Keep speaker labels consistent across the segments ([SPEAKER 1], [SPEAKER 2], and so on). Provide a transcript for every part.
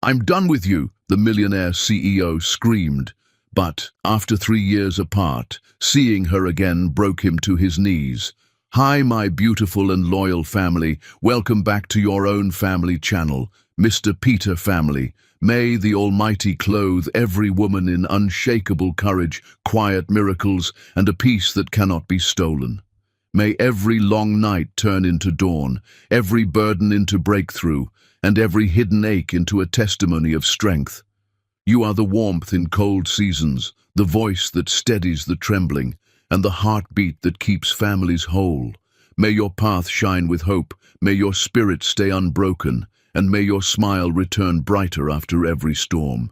[SPEAKER 1] "I'm done with you," the Millionaire CEO screamed. But, after 3 years apart, seeing her again broke him to his knees. "Hi, my beautiful and loyal family. Welcome back to your own family channel, Mr. Peter Family. May the Almighty clothe every woman in unshakable courage, quiet miracles, and a peace that cannot be stolen. May every long night turn into dawn, every burden into breakthrough, and every hidden ache into a testimony of strength. You are the warmth in cold seasons, the voice that steadies the trembling, and the heartbeat that keeps families whole. May your path shine with hope, may your spirit stay unbroken, and may your smile return brighter after every storm.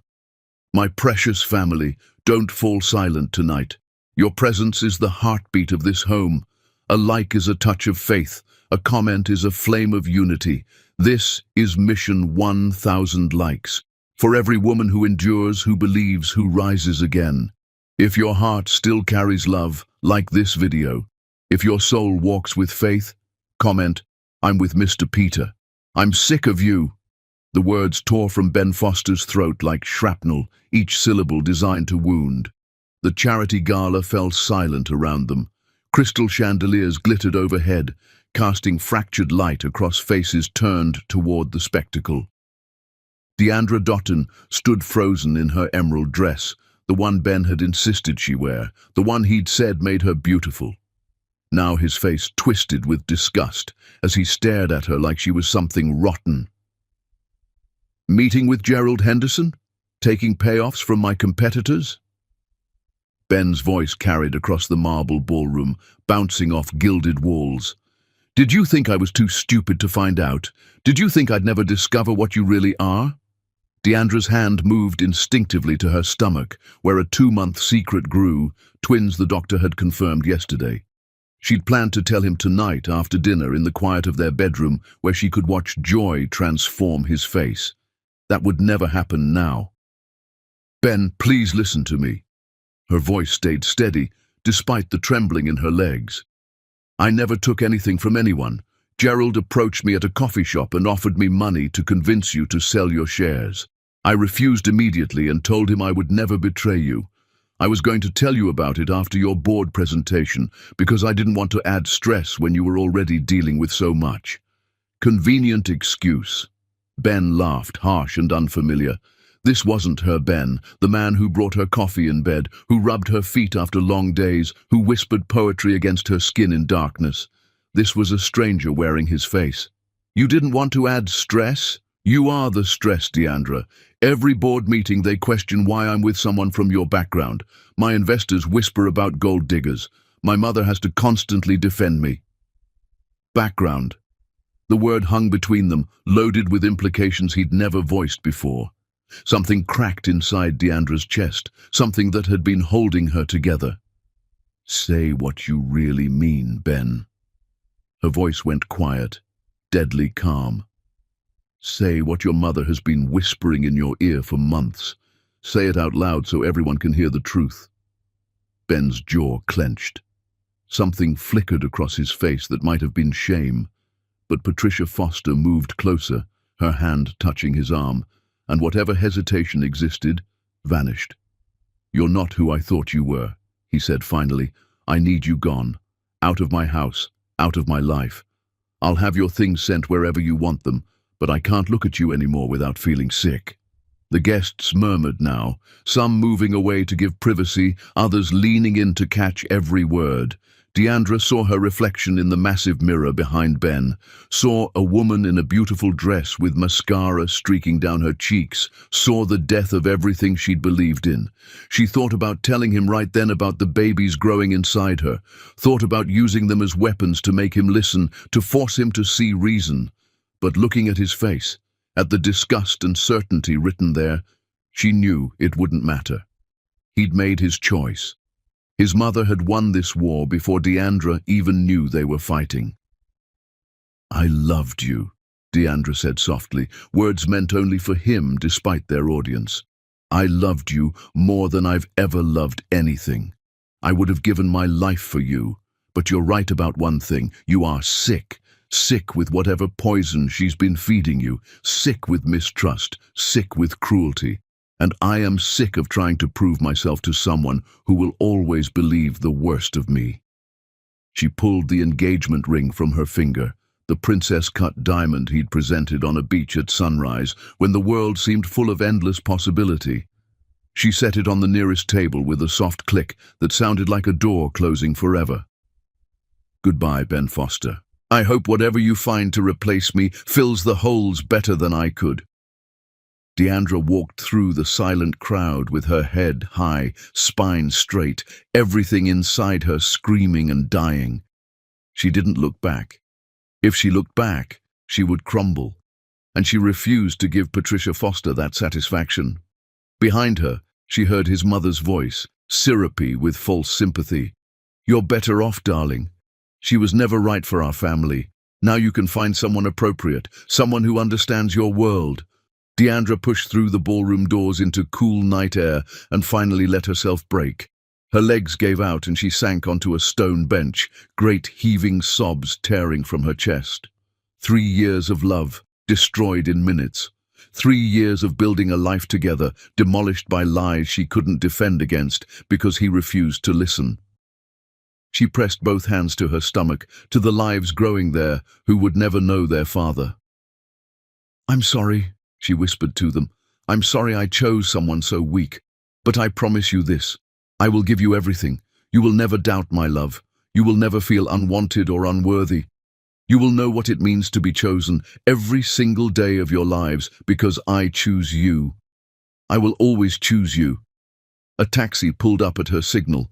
[SPEAKER 1] My precious family, don't fall silent tonight. Your presence is the heartbeat of this home. A like is a touch of faith, a comment is a flame of unity. This is Mission 1000 likes. For every woman who endures, who believes, who rises again. If your heart still carries love, like this video. If your soul walks with faith, comment, "I'm with Mr. Peter. I'm sick of you." The words tore from Ben Foster's throat like shrapnel, each syllable designed to wound. The charity gala fell silent around them. Crystal chandeliers glittered overhead, casting fractured light across faces turned toward the spectacle. Deandra Dotton stood frozen in her emerald dress, the one Ben had insisted she wear, the one he'd said made her beautiful. Now his face twisted with disgust as he stared at her like she was something rotten. "Meeting with Gerald Henderson? Taking payoffs from my competitors?" Ben's voice carried across the marble ballroom, bouncing off gilded walls. "Did you think I was too stupid to find out? Did you think I'd never discover what you really are?" Deandra's hand moved instinctively to her stomach, where a 2-month secret grew, twins the doctor had confirmed yesterday. She'd planned to tell him tonight after dinner in the quiet of their bedroom, where she could watch joy transform his face. That would never happen now. "Ben, please listen to me." Her voice stayed steady, despite the trembling in her legs. "I never took anything from anyone. Gerald approached me at a coffee shop and offered me money to convince you to sell your shares. I refused immediately and told him I would never betray you. I was going to tell you about it after your board presentation because I didn't want to add stress when you were already dealing with so much." Convenient excuse. Ben laughed, harsh and unfamiliar. This wasn't her Ben, the man who brought her coffee in bed, who rubbed her feet after long days, who whispered poetry against her skin in darkness. This was a stranger wearing his face. "You didn't want to add stress? You are the stress, Deandra. Every board meeting they question why I'm with someone from your background. My investors whisper about gold diggers. My mother has to constantly defend me." Background. The word hung between them, loaded with implications he'd never voiced before. Something cracked inside Deandra's chest, something that had been holding her together. "Say what you really mean, Ben." Her voice went quiet, deadly calm. "Say what your mother has been whispering in your ear for months. Say it out loud so everyone can hear the truth." Ben's jaw clenched. Something flickered across his face that might have been shame, but Patricia Foster moved closer, her hand touching his arm, and whatever hesitation existed, vanished. "You're not who I thought you were," he said finally. "I need you gone. Out of my house, out of my life. I'll have your things sent wherever you want them, but I can't look at you anymore without feeling sick." The guests murmured now, some moving away to give privacy, others leaning in to catch every word. Deandra saw her reflection in the massive mirror behind Ben, saw a woman in a beautiful dress with mascara streaking down her cheeks, saw the death of everything she'd believed in. She thought about telling him right then about the babies growing inside her, thought about using them as weapons to make him listen, to force him to see reason. But looking at his face, at the disgust and certainty written there, she knew it wouldn't matter. He'd made his choice. His mother had won this war before Deandra even knew they were fighting. "I loved you," Deandra said softly, words meant only for him despite their audience. "I loved you more than I've ever loved anything. I would have given my life for you, but you're right about one thing. You are sick. sick with whatever poison she's been feeding you, sick with mistrust, sick with cruelty. And I am sick of trying to prove myself to someone who will always believe the worst of me. She pulled the engagement ring from her finger, the princess-cut diamond he'd presented on a beach at sunrise when the world seemed full of endless possibility. She set it on the nearest table with a soft click that sounded like a door closing forever. Goodbye, Ben Foster. I hope whatever you find to replace me fills the holes better than I could. Deandra walked through the silent crowd with her head high, spine straight, everything inside her screaming and dying. She didn't look back. If she looked back, she would crumble, and she refused to give Patricia Foster that satisfaction. Behind her, she heard his mother's voice, syrupy with false sympathy. You're better off, darling. She was never right for our family. Now you can find someone appropriate, someone who understands your world. Deandra pushed through the ballroom doors into cool night air and finally let herself break. Her legs gave out and she sank onto a stone bench, great heaving sobs tearing from her chest. 3 years of love, destroyed in minutes. 3 years of building a life together, demolished by lies she couldn't defend against because he refused to listen. She pressed both hands to her stomach, to the lives growing there who would never know their father. I'm sorry, she whispered to them. I'm sorry I chose someone so weak. But I promise you this. I will give you everything. You will never doubt my love. You will never feel unwanted or unworthy. You will know what it means to be chosen every single day of your lives because I choose you. I will always choose you. A taxi pulled up at her signal.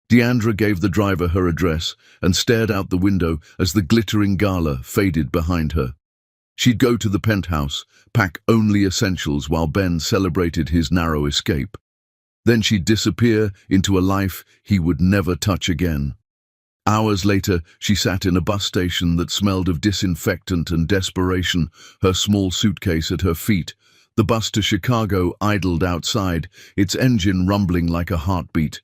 [SPEAKER 1] Deandra gave the driver her address and stared out the window as the glittering gala faded behind her. She'd go to the penthouse, pack only essentials while Ben celebrated his narrow escape. Then she'd disappear into a life he would never touch again. Hours later, she sat in a bus station that smelled of disinfectant and desperation, her small suitcase at her feet. The bus to Chicago idled outside, its engine rumbling like a heartbeat.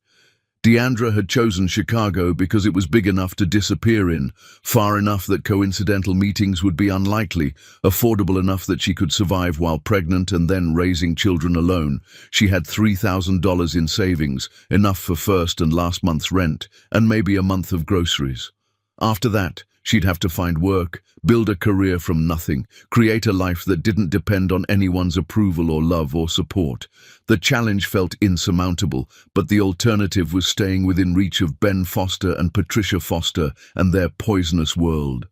[SPEAKER 1] Deandra had chosen Chicago because it was big enough to disappear in, far enough that coincidental meetings would be unlikely, affordable enough that she could survive while pregnant and then raising children alone. She had $3,000 in savings, enough for first and last month's rent, and maybe a month of groceries. After that, she'd have to find work, build a career from nothing, create a life that didn't depend on anyone's approval or love or support. The challenge felt insurmountable, but the alternative was staying within reach of Ben Foster and Patricia Foster and their poisonous world.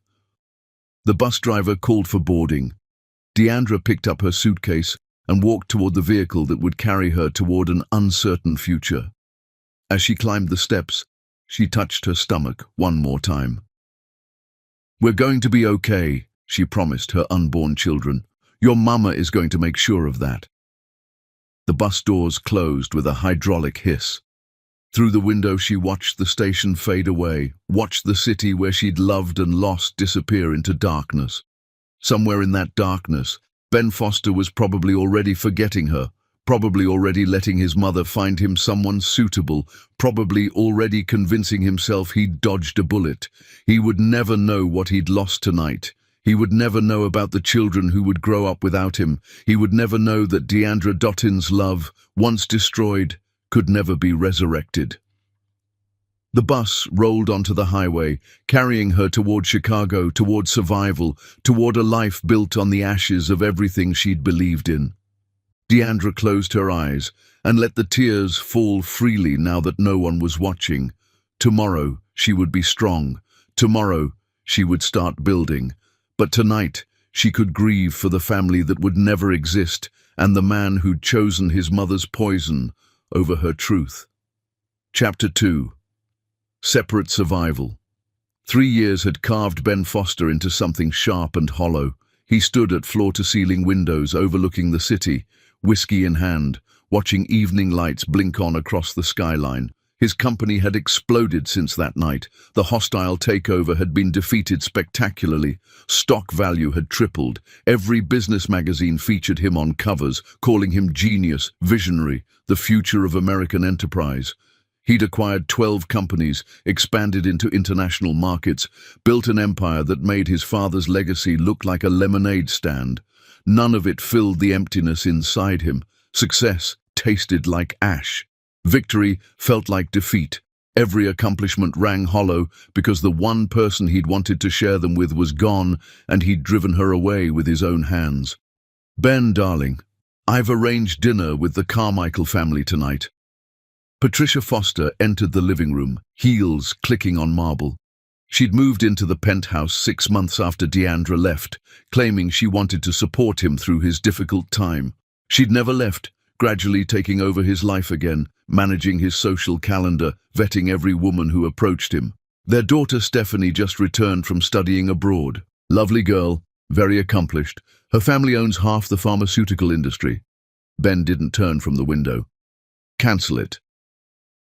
[SPEAKER 1] The bus driver called for boarding. Deandra picked up her suitcase and walked toward the vehicle that would carry her toward an uncertain future. As she climbed the steps, she touched her stomach one more time. We're going to be okay, she promised her unborn children. Your mama is going to make sure of that. The bus doors closed with a hydraulic hiss. Through the window she watched the station fade away, watched the city where she'd loved and lost disappear into darkness. Somewhere in that darkness, Ben Foster was probably already forgetting her, probably already letting his mother find him someone suitable, probably already convincing himself he'd dodged a bullet. He would never know what he'd lost tonight. He would never know about the children who would grow up without him. He would never know that Deandra Dottin's love, once destroyed, could never be resurrected. The bus rolled onto the highway, carrying her toward Chicago, toward survival, toward a life built on the ashes of everything she'd believed in. Deandra closed her eyes and let the tears fall freely now that no one was watching. Tomorrow she would be strong. Tomorrow she would start building. But tonight she could grieve for the family that would never exist and the man who'd chosen his mother's poison over her truth. Chapter 2. Separate survival. 3 years had carved Ben Foster into something sharp and hollow. He stood at floor-to-ceiling windows overlooking the city, whiskey in hand, watching evening lights blink on across the skyline. His company had exploded since that night. The hostile takeover had been defeated spectacularly. Stock value had tripled. Every business magazine featured him on covers, calling him genius, visionary, the future of American enterprise. He'd acquired 12 companies, expanded into international markets, built an empire that made his father's legacy look like a lemonade stand. None of it filled the emptiness inside him. Success tasted like ash. Victory felt like defeat. Every accomplishment rang hollow because the one person he'd wanted to share them with was gone, and he'd driven her away with his own hands. "Ben, darling, I've arranged dinner with the Carmichael family tonight." Patricia Foster entered the living room, heels clicking on marble. She'd moved into the penthouse 6 months after Deandra left, claiming she wanted to support him through his difficult time. She'd never left, gradually taking over his life again, managing his social calendar, vetting every woman who approached him. Their daughter Stephanie just returned from studying abroad. Lovely girl, very accomplished. Her family owns half the pharmaceutical industry. Ben didn't turn from the window. "Cancel it.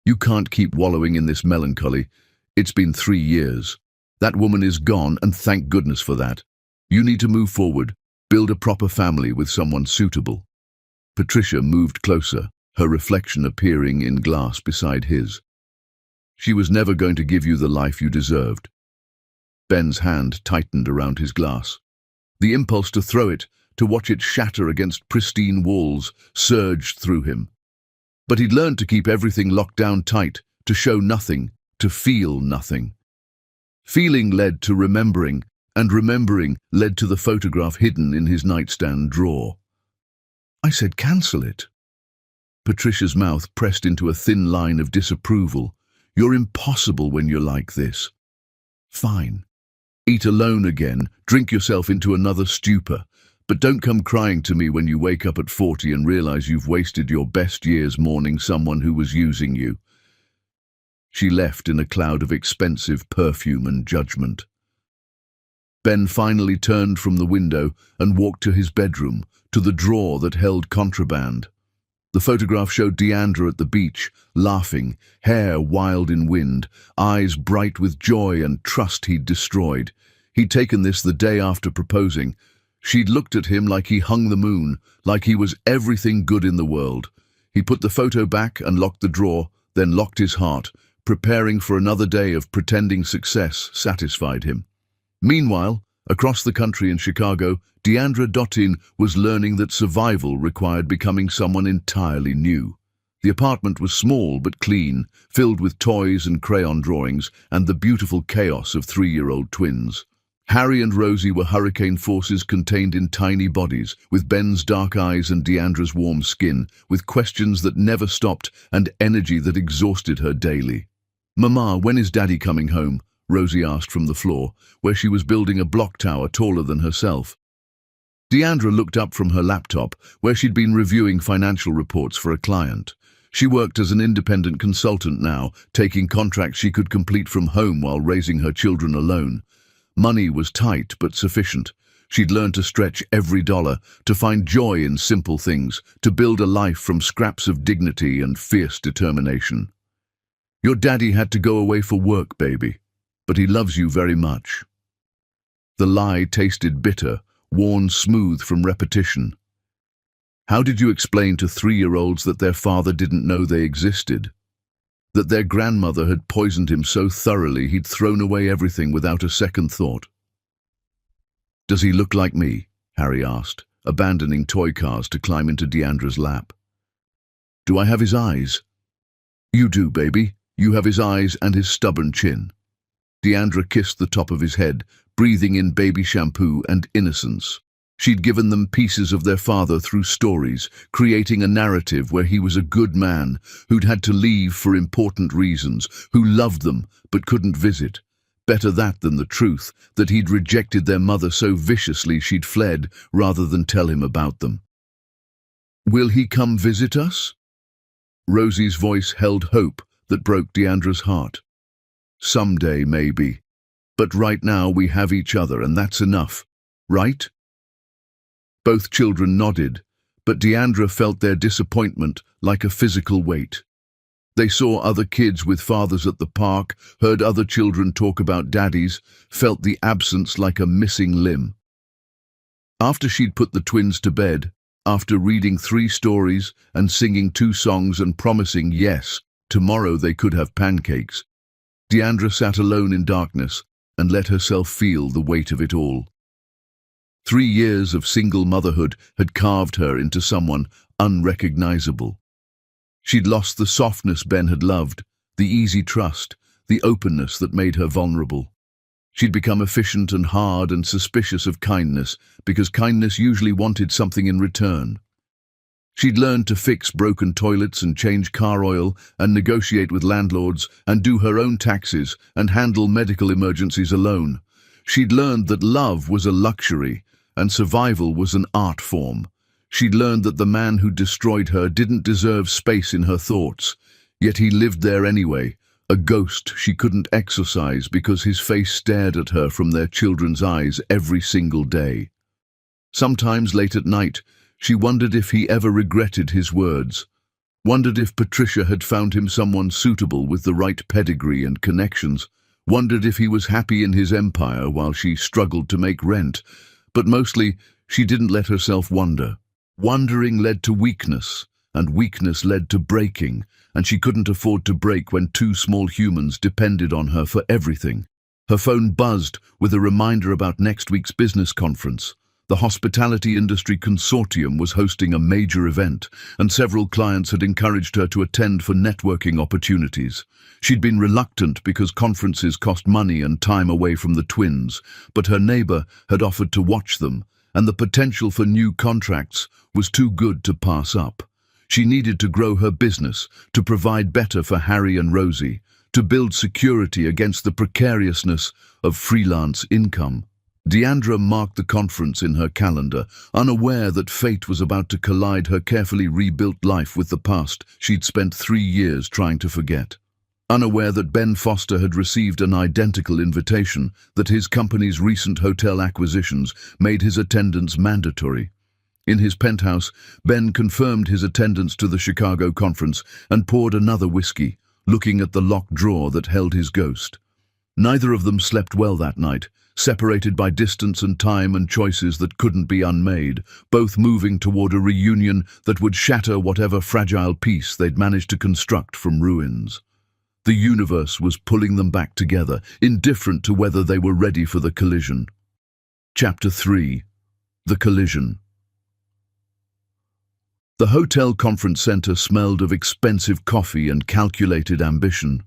[SPEAKER 1] You can't keep wallowing in this melancholy. It's been 3 years. That woman is gone, and thank goodness for that. You need to move forward, build a proper family with someone suitable." Patricia moved closer, her reflection appearing in glass beside his. "She was never going to give you the life you deserved." Ben's hand tightened around his glass. The impulse to throw it, to watch it shatter against pristine walls, surged through him. But he'd learned to keep everything locked down tight, to show nothing, to feel nothing. Feeling led to remembering, and remembering led to the photograph hidden in his nightstand drawer. "I said cancel it." Patricia's mouth pressed into a thin line of disapproval. "You're impossible when you're like this." "Fine. Eat alone again, drink yourself into another stupor. But don't come crying to me when you wake up at 40 and realize you've wasted your best years mourning someone who was using you." She left in a cloud of expensive perfume and judgment. Ben finally turned from the window and walked to his bedroom, to the drawer that held contraband. The photograph showed Deandra at the beach, laughing, hair wild in wind, eyes bright with joy and trust he'd destroyed. He'd taken this the day after proposing. She'd looked at him like he hung the moon, like he was everything good in the world. He put the photo back and locked the drawer, then locked his heart, preparing for another day of pretending success satisfied him. Meanwhile, across the country in Chicago, Deandra Dottin was learning that survival required becoming someone entirely new. The apartment was small but clean, filled with toys and crayon drawings and the beautiful chaos of 3-year-old twins. Harry and Rosie were hurricane forces contained in tiny bodies, with Ben's dark eyes and Deandra's warm skin, with questions that never stopped and energy that exhausted her daily. "Mama, when is Daddy coming home?" Rosie asked from the floor, where she was building a block tower taller than herself. Deandra looked up from her laptop, where she'd been reviewing financial reports for a client. She worked as an independent consultant now, taking contracts she could complete from home while raising her children alone. Money was tight but sufficient. She'd learned to stretch every dollar, to find joy in simple things, to build a life from scraps of dignity and fierce determination. "Your daddy had to go away for work, baby, but he loves you very much." The lie tasted bitter, worn smooth from repetition. How did you explain to 3-year-olds that their father didn't know they existed? That their grandmother had poisoned him so thoroughly he'd thrown away everything without a second thought? "Does he look like me?" Harry asked, abandoning toy cars to climb into Deandra's lap. "Do I have his eyes?" "You do, baby. You have his eyes and his stubborn chin." Deandra kissed the top of his head, breathing in baby shampoo and innocence. She'd given them pieces of their father through stories, creating a narrative where he was a good man, who'd had to leave for important reasons, who loved them but couldn't visit. Better that than the truth, that he'd rejected their mother so viciously she'd fled rather than tell him about them. "Will he come visit us?" Rosie's voice held hope that broke Deandra's heart. "Someday, maybe. But right now we have each other, and that's enough. Right?" Both children nodded, but Deandra felt their disappointment like a physical weight. They saw other kids with fathers at the park, heard other children talk about daddies, felt the absence like a missing limb. After she'd put the twins to bed, after reading 3 stories and singing 2 songs and promising yes tomorrow they could have pancakes. Deandra sat alone in darkness and let herself feel the weight of it all. 3 years of single motherhood had carved her into someone unrecognizable. She'd lost the softness Ben had loved, the easy trust, the openness that made her vulnerable. She'd become efficient and hard and suspicious of kindness because kindness usually wanted something in return. She'd learned to fix broken toilets and change car oil and negotiate with landlords and do her own taxes and handle medical emergencies alone. She'd learned that love was a luxury and survival was an art form. She'd learned that the man who destroyed her didn't deserve space in her thoughts, yet he lived there anyway, a ghost she couldn't exorcise because his face stared at her from their children's eyes every single day. Sometimes late at night, she wondered if he ever regretted his words, wondered if Patricia had found him someone suitable with the right pedigree and connections, wondered if he was happy in his empire while she struggled to make rent. But mostly, she didn't let herself wonder. Wondering led to weakness, and weakness led to breaking, and she couldn't afford to break when 2 small humans depended on her for everything. Her phone buzzed with a reminder about next week's business conference. The Hospitality Industry Consortium was hosting a major event, and several clients had encouraged her to attend for networking opportunities. She'd been reluctant because conferences cost money and time away from the twins, but her neighbor had offered to watch them, and the potential for new contracts was too good to pass up. She needed to grow her business, to provide better for Harry and Rosie, to build security against the precariousness of freelance income. Deandra marked the conference in her calendar, unaware that fate was about to collide her carefully rebuilt life with the past she'd spent 3 years trying to forget. Unaware that Ben Foster had received an identical invitation, that his company's recent hotel acquisitions made his attendance mandatory. In his penthouse, Ben confirmed his attendance to the Chicago conference and poured another whiskey, looking at the locked drawer that held his ghost. Neither of them slept well that night, separated by distance and time and choices that couldn't be unmade, both moving toward a reunion that would shatter whatever fragile piece they'd managed to construct from ruins. The universe was pulling them back together, indifferent to whether they were ready for the collision. Chapter 3. The Collision. The hotel conference center smelled of expensive coffee and calculated ambition.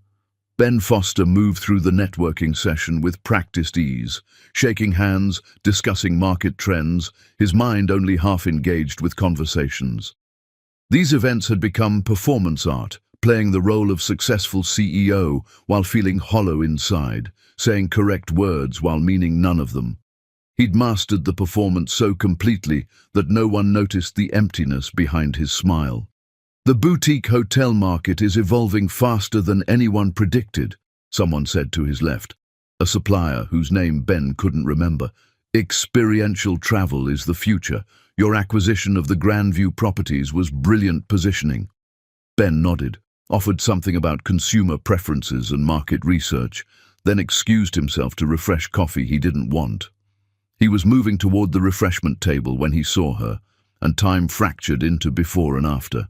[SPEAKER 1] Ben Foster moved through the networking session with practiced ease, shaking hands, discussing market trends, his mind only half engaged with conversations. These events had become performance art, playing the role of successful CEO while feeling hollow inside, saying correct words while meaning none of them. He'd mastered the performance so completely that no one noticed the emptiness behind his smile. The boutique hotel market is evolving faster than anyone predicted, someone said to his left, a supplier whose name Ben couldn't remember. Experiential travel is the future. Your acquisition of the Grandview properties was brilliant positioning. Ben nodded, offered something about consumer preferences and market research, then excused himself to refresh coffee he didn't want. He was moving toward the refreshment table when he saw her, and time fractured into before and after.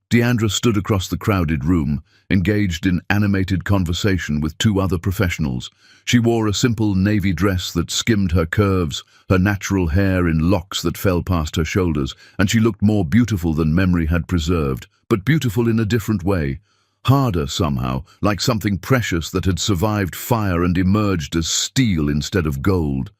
[SPEAKER 1] Deandra stood across the crowded room, engaged in animated conversation with 2 other professionals. She wore a simple navy dress that skimmed her curves, her natural hair in locks that fell past her shoulders, and she looked more beautiful than memory had preserved, but beautiful in a different way. Harder somehow, like something precious that had survived fire and emerged as steel instead of gold.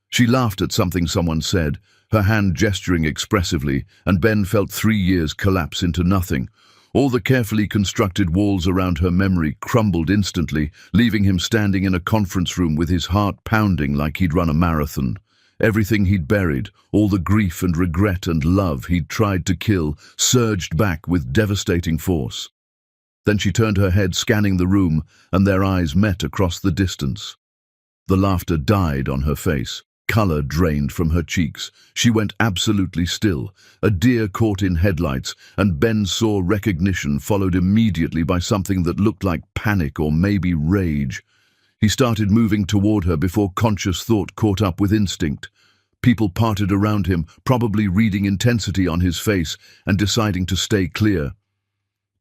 [SPEAKER 1] She laughed at something someone said, her hand gesturing expressively, and Ben felt 3 years collapse into nothing. All the carefully constructed walls around her memory crumbled instantly, leaving him standing in a conference room with his heart pounding like he'd run a marathon. Everything he'd buried, all the grief and regret and love he'd tried to kill, surged back with devastating force. Then she turned her head, scanning the room, and their eyes met across the distance. The laughter died on her face. Color drained from her cheeks. She went absolutely still, a deer caught in headlights, and Ben saw recognition followed immediately by something that looked like panic or maybe rage. He started moving toward her before conscious thought caught up with instinct. People parted around him, probably reading intensity on his face and deciding to stay clear.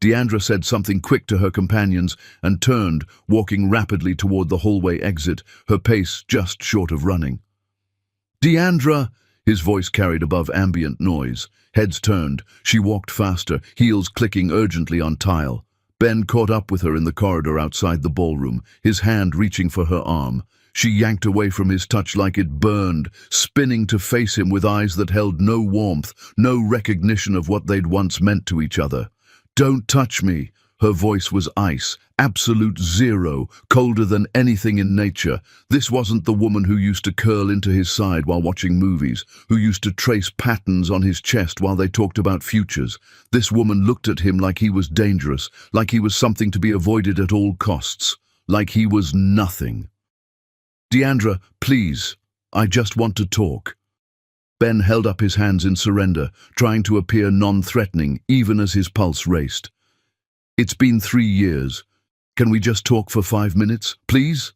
[SPEAKER 1] Deandra said something quick to her companions and turned, walking rapidly toward the hallway exit, her pace just short of running. "Deandra!" His voice carried above ambient noise. Heads turned. She walked faster, heels clicking urgently on tile. Ben caught up with her in the corridor outside the ballroom, his hand reaching for her arm. She yanked away from his touch like it burned, spinning to face him with eyes that held no warmth, no recognition of what they'd once meant to each other. "Don't touch me." Her voice was ice, absolute zero, colder than anything in nature. This wasn't the woman who used to curl into his side while watching movies, who used to trace patterns on his chest while they talked about futures. This woman looked at him like he was dangerous, like he was something to be avoided at all costs, like he was nothing. "Deandra, please, I just want to talk." Ben held up his hands in surrender, trying to appear non-threatening, even as his pulse raced. "It's been 3 years. Can we just talk for 5 minutes, please?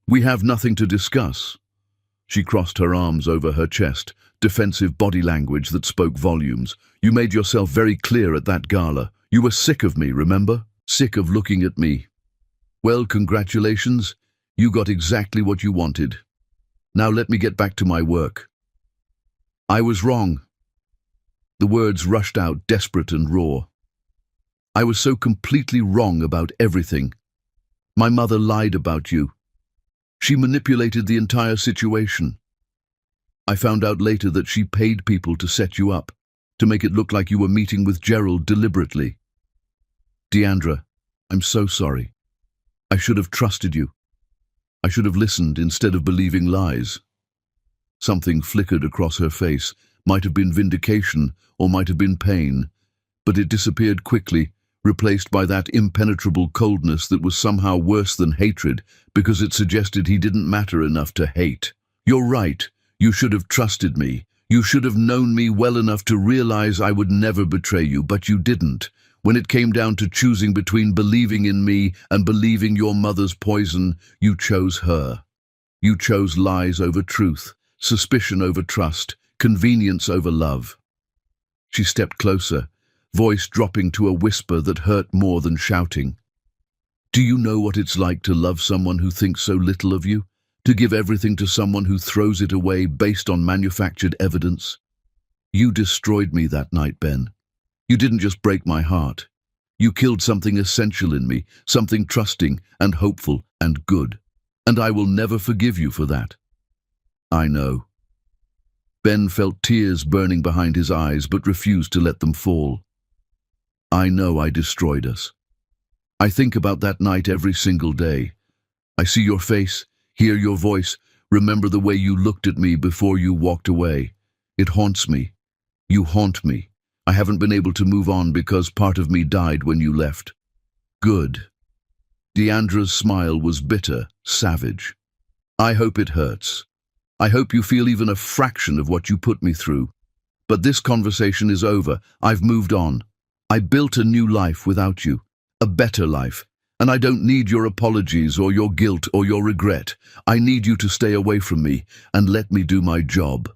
[SPEAKER 1] We have nothing to discuss." She crossed her arms over her chest, defensive body language that spoke volumes. "You made yourself very clear at that gala. You were sick of me, remember? Sick of looking at me. Well, congratulations. You got exactly what you wanted. Now let me get back to my work. I was wrong." The words rushed out, desperate and raw. "I was so completely wrong about everything. My mother lied about you. She manipulated the entire situation. I found out later that she paid people to set you up, to make it look like you were meeting with Gerald deliberately. Deandra, I'm so sorry. I should have trusted you. I should have listened instead of believing lies." Something flickered across her face, might have been vindication or might have been pain, but it disappeared quickly, replaced by that impenetrable coldness that was somehow worse than hatred, because it suggested he didn't matter enough to hate. "You're right. You should have trusted me. You should have known me well enough to realize I would never betray you, but you didn't. When it came down to choosing between believing in me and believing your mother's poison, you chose her. You chose lies over truth, suspicion over trust, convenience over love." She stepped closer, voice dropping to a whisper that hurt more than shouting. "Do you know what it's like to love someone who thinks so little of you? To give everything to someone who throws it away based on manufactured evidence? You destroyed me that night, Ben. You didn't just break my heart. You killed something essential in me, something trusting and hopeful and good. And I will never forgive you for that." "I know." Ben felt tears burning behind his eyes but refused to let them fall. "I know I destroyed us. I think about that night every single day. I see your face, hear your voice, remember the way you looked at me before you walked away. It haunts me. You haunt me. I haven't been able to move on because part of me died when you left." "Good." Deandra's smile was bitter, savage. "I hope it hurts. I hope you feel even a fraction of what you put me through. But this conversation is over. I've moved on. I built a new life without you, a better life, and I don't need your apologies or your guilt or your regret. I need you to stay away from me and let me do my job."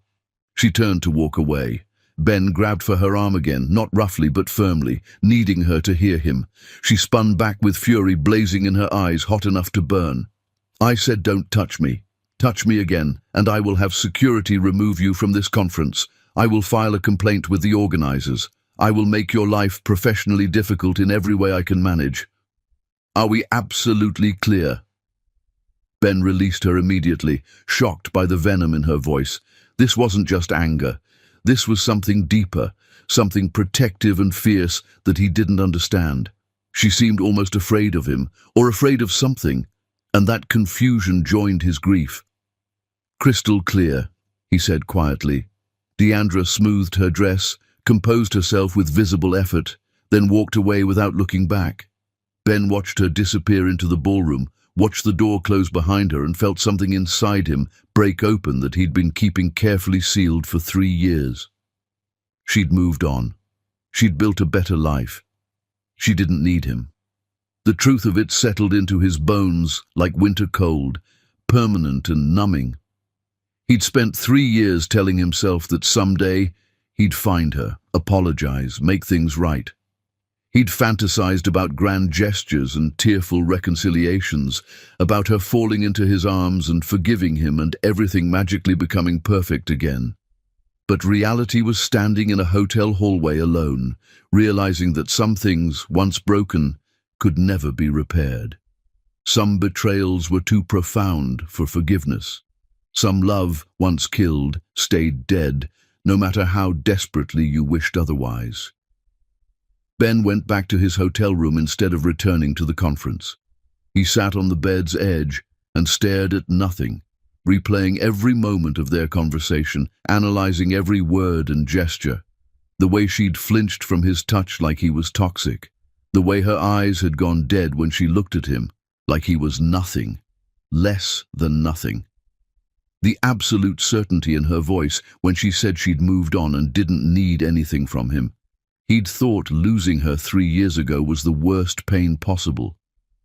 [SPEAKER 1] She turned to walk away. Ben grabbed for her arm again, not roughly but firmly, needing her to hear him. She spun back with fury blazing in her eyes, hot enough to burn. "I said don't touch me. Touch me again, and I will have security remove you from this conference. I will file a complaint with the organizers. I will make your life professionally difficult in every way I can manage. Are we absolutely clear?" Ben released her immediately, shocked by the venom in her voice. This wasn't just anger. This was something deeper, something protective and fierce that he didn't understand. She seemed almost afraid of him, or afraid of something, and that confusion joined his grief. "Crystal clear," he said quietly. Deandra smoothed her dress, composed herself with visible effort, then walked away without looking back. Ben watched her disappear into the ballroom, watched the door close behind her, and felt something inside him break open that he'd been keeping carefully sealed for 3 years. She'd moved on. She'd built a better life. She didn't need him. The truth of it settled into his bones like winter cold, permanent and numbing. He'd spent 3 years telling himself that someday he'd find her, apologize, make things right. He'd fantasized about grand gestures and tearful reconciliations, about her falling into his arms and forgiving him and everything magically becoming perfect again. But reality was standing in a hotel hallway alone, realizing that some things, once broken, could never be repaired. Some betrayals were too profound for forgiveness. Some love, once killed, stayed dead, no matter how desperately you wished otherwise. Ben went back to his hotel room instead of returning to the conference. He sat on the bed's edge and stared at nothing, replaying every moment of their conversation, analyzing every word and gesture. The way she'd flinched from his touch like he was toxic. The way her eyes had gone dead when she looked at him, like he was nothing, less than nothing. The absolute certainty in her voice when she said she'd moved on and didn't need anything from him. He'd thought losing her 3 years ago was the worst pain possible.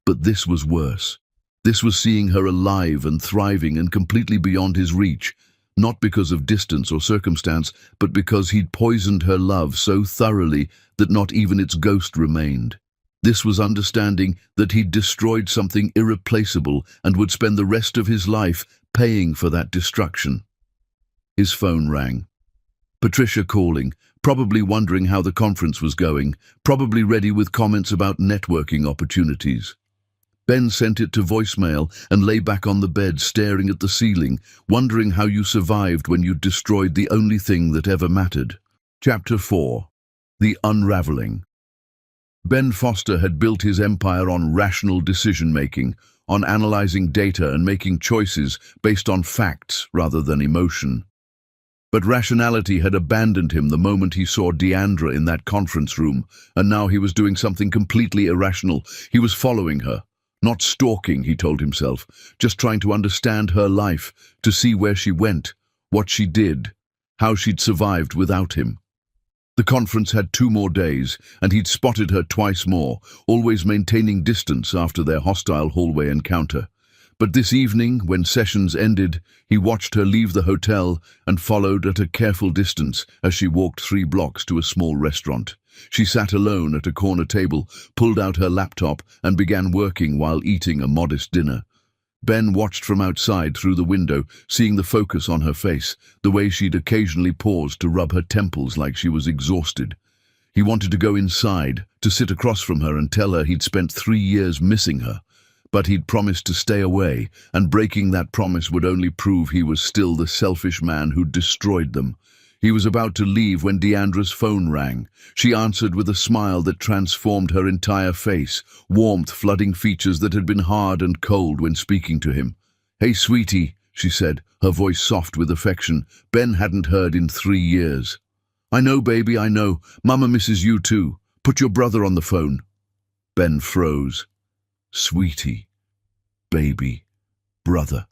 [SPEAKER 1] But this was worse. This was seeing her alive and thriving and completely beyond his reach, not because of distance or circumstance, but because he'd poisoned her love so thoroughly that not even its ghost remained. This was understanding that he'd destroyed something irreplaceable and would spend the rest of his life paying for that destruction. His phone rang. Patricia calling, probably wondering how the conference was going, probably ready with comments about networking opportunities. Ben sent it to voicemail and lay back on the bed staring at the ceiling, wondering how you survived when you'd destroyed the only thing that ever mattered. Chapter 4. The Unraveling. Ben Foster had built his empire on rational decision-making, on analyzing data and making choices based on facts rather than emotion. But rationality had abandoned him the moment he saw Deandra in that conference room, and now he was doing something completely irrational. He was following her. Not stalking, he told himself, just trying to understand her life, to see where she went, what she did, how she'd survived without him. The conference had 2 more days, and he'd spotted her twice more, always maintaining distance after their hostile hallway encounter. But this evening, when sessions ended, he watched her leave the hotel and followed at a careful distance as she walked 3 blocks to a small restaurant. She sat alone at a corner table, pulled out her laptop, and began working while eating a modest dinner. Ben watched from outside through the window, seeing the focus on her face, the way she'd occasionally paused to rub her temples like she was exhausted. He wanted to go inside, to sit across from her and tell her he'd spent 3 years missing her. But he'd promised to stay away, and breaking that promise would only prove he was still the selfish man who'd destroyed them. He was about to leave when Deandra's phone rang. She answered with a smile that transformed her entire face, warmth flooding features that had been hard and cold when speaking to him. "Hey, sweetie," she said, her voice soft with affection. Ben hadn't heard in 3 years. "I know, baby, I know. Mama misses you too. Put your brother on the phone." Ben froze. Sweetie, baby, brother.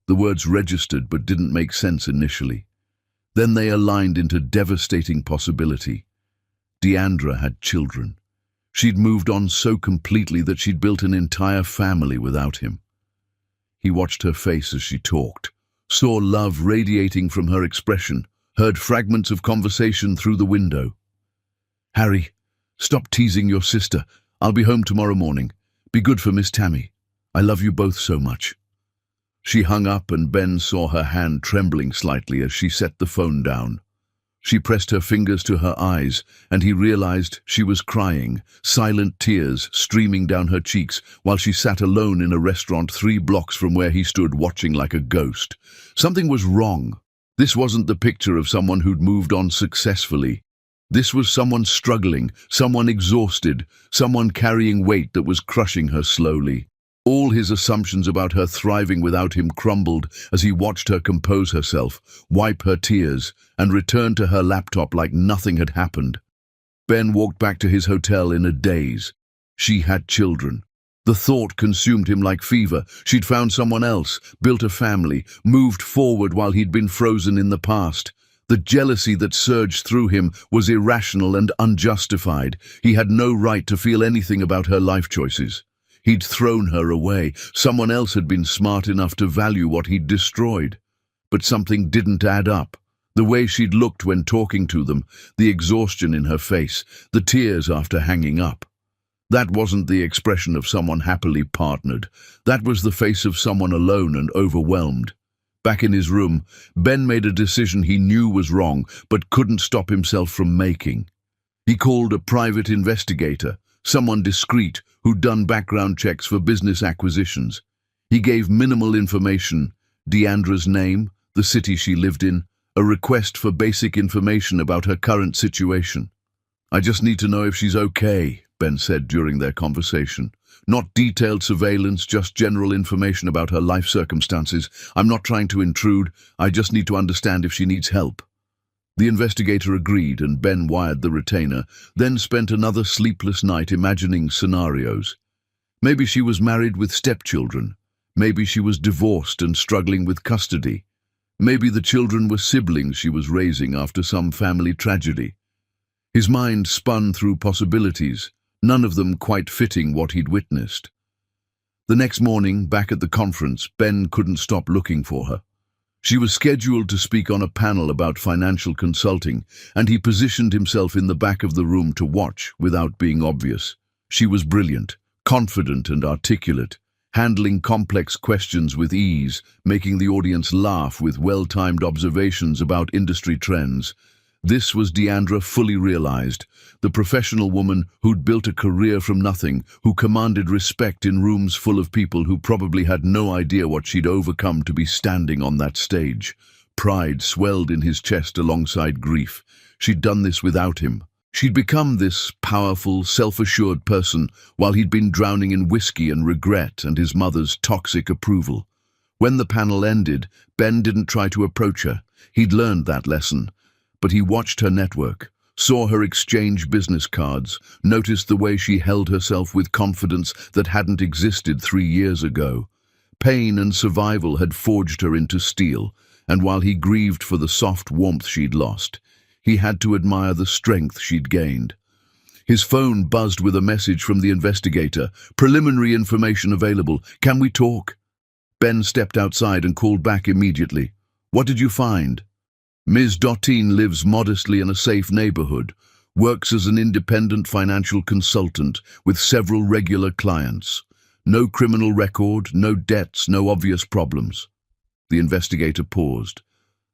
[SPEAKER 1] The words registered but didn't make sense initially. Then they aligned into devastating possibility. Deandra had children. She'd moved on so completely that she'd built an entire family without him. He watched her face as she talked, saw love radiating from her expression, heard fragments of conversation through the window. "Harry, stop teasing your sister. I'll be home tomorrow morning. Be good for Miss Tammy. I love you both so much." She hung up and Ben saw her hand trembling slightly as she set the phone down. She pressed her fingers to her eyes, and he realized she was crying, silent tears streaming down her cheeks while she sat alone in a restaurant 3 blocks from where he stood watching like a ghost. Something was wrong. This wasn't the picture of someone who'd moved on successfully. This was someone struggling, someone exhausted, someone carrying weight that was crushing her slowly. All his assumptions about her thriving without him crumbled as he watched her compose herself, wipe her tears, and return to her laptop like nothing had happened. Ben walked back to his hotel in a daze. She had children. The thought consumed him like fever. She'd found someone else, built a family, moved forward while he'd been frozen in the past. The jealousy that surged through him was irrational and unjustified. He had no right to feel anything about her life choices. He'd thrown her away. Someone else had been smart enough to value what he'd destroyed. But something didn't add up. The way she'd looked when talking to them, the exhaustion in her face, the tears after hanging up. That wasn't the expression of someone happily partnered. That was the face of someone alone and overwhelmed. Back in his room, Ben made a decision he knew was wrong, but couldn't stop himself from making. He called a private investigator, someone discreet who'd done background checks for business acquisitions. He gave minimal information: Deandra's name, the city she lived in, a request for basic information about her current situation. "I just need to know if she's okay," Ben said during their conversation. "Not detailed surveillance, just general information about her life circumstances. I'm not trying to intrude, I just need to understand if she needs help." The investigator agreed, and Ben wired the retainer, then spent another sleepless night imagining scenarios. Maybe she was married with stepchildren. Maybe she was divorced and struggling with custody. Maybe the children were siblings she was raising after some family tragedy. His mind spun through possibilities, none of them quite fitting what he'd witnessed. The next morning, back at the conference, Ben couldn't stop looking for her. She was scheduled to speak on a panel about financial consulting, and he positioned himself in the back of the room to watch without being obvious. She was brilliant, confident and articulate, handling complex questions with ease, making the audience laugh with well-timed observations about industry trends. This was Deandra fully realized, the professional woman who'd built a career from nothing, who commanded respect in rooms full of people who probably had no idea what she'd overcome to be standing on that stage. Pride swelled in his chest alongside grief. She'd done this without him. She'd become this powerful, self-assured person while he'd been drowning in whiskey and regret and his mother's toxic approval. When the panel ended, Ben didn't try to approach her. He'd learned that lesson. But he watched her network, saw her exchange business cards, noticed the way she held herself with confidence that hadn't existed 3 years ago. Pain and survival had forged her into steel, and while he grieved for the soft warmth she'd lost, he had to admire the strength she'd gained. His phone buzzed with a message from the investigator. "Preliminary information available. Can we talk?" Ben stepped outside and called back immediately. "What did you find?" "Ms. Dottin lives modestly in a safe neighborhood, works as an independent financial consultant with several regular clients. No criminal record, no debts, no obvious problems." The investigator paused.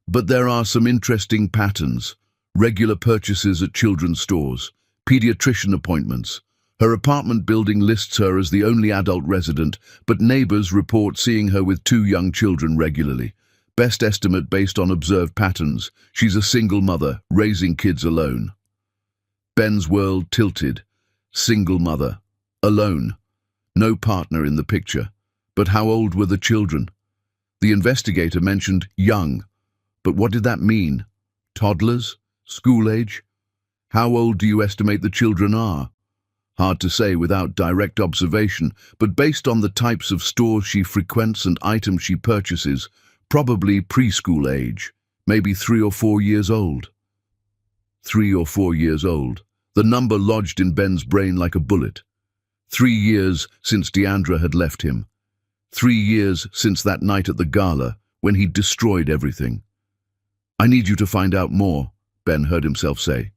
[SPEAKER 1] "But there are some interesting patterns. Regular purchases at children's stores, pediatrician appointments. Her apartment building lists her as the only adult resident, but neighbors report seeing her with 2 young children regularly. Best estimate based on observed patterns. She's a single mother, raising kids alone." Ben's world tilted. Single mother. Alone. No partner in the picture. But how old were the children? The investigator mentioned young. But what did that mean? Toddlers? School age? How old do you estimate the children are? Hard to say without direct observation, but based on the types of stores she frequents and items she purchases, probably preschool age, maybe 3 or 4 years old. 3 or 4 years old. The number lodged in Ben's brain like a bullet. 3 years since Deandra had left him. 3 years since that night at the gala, when he'd destroyed everything. "I need you to find out more," Ben heard himself say.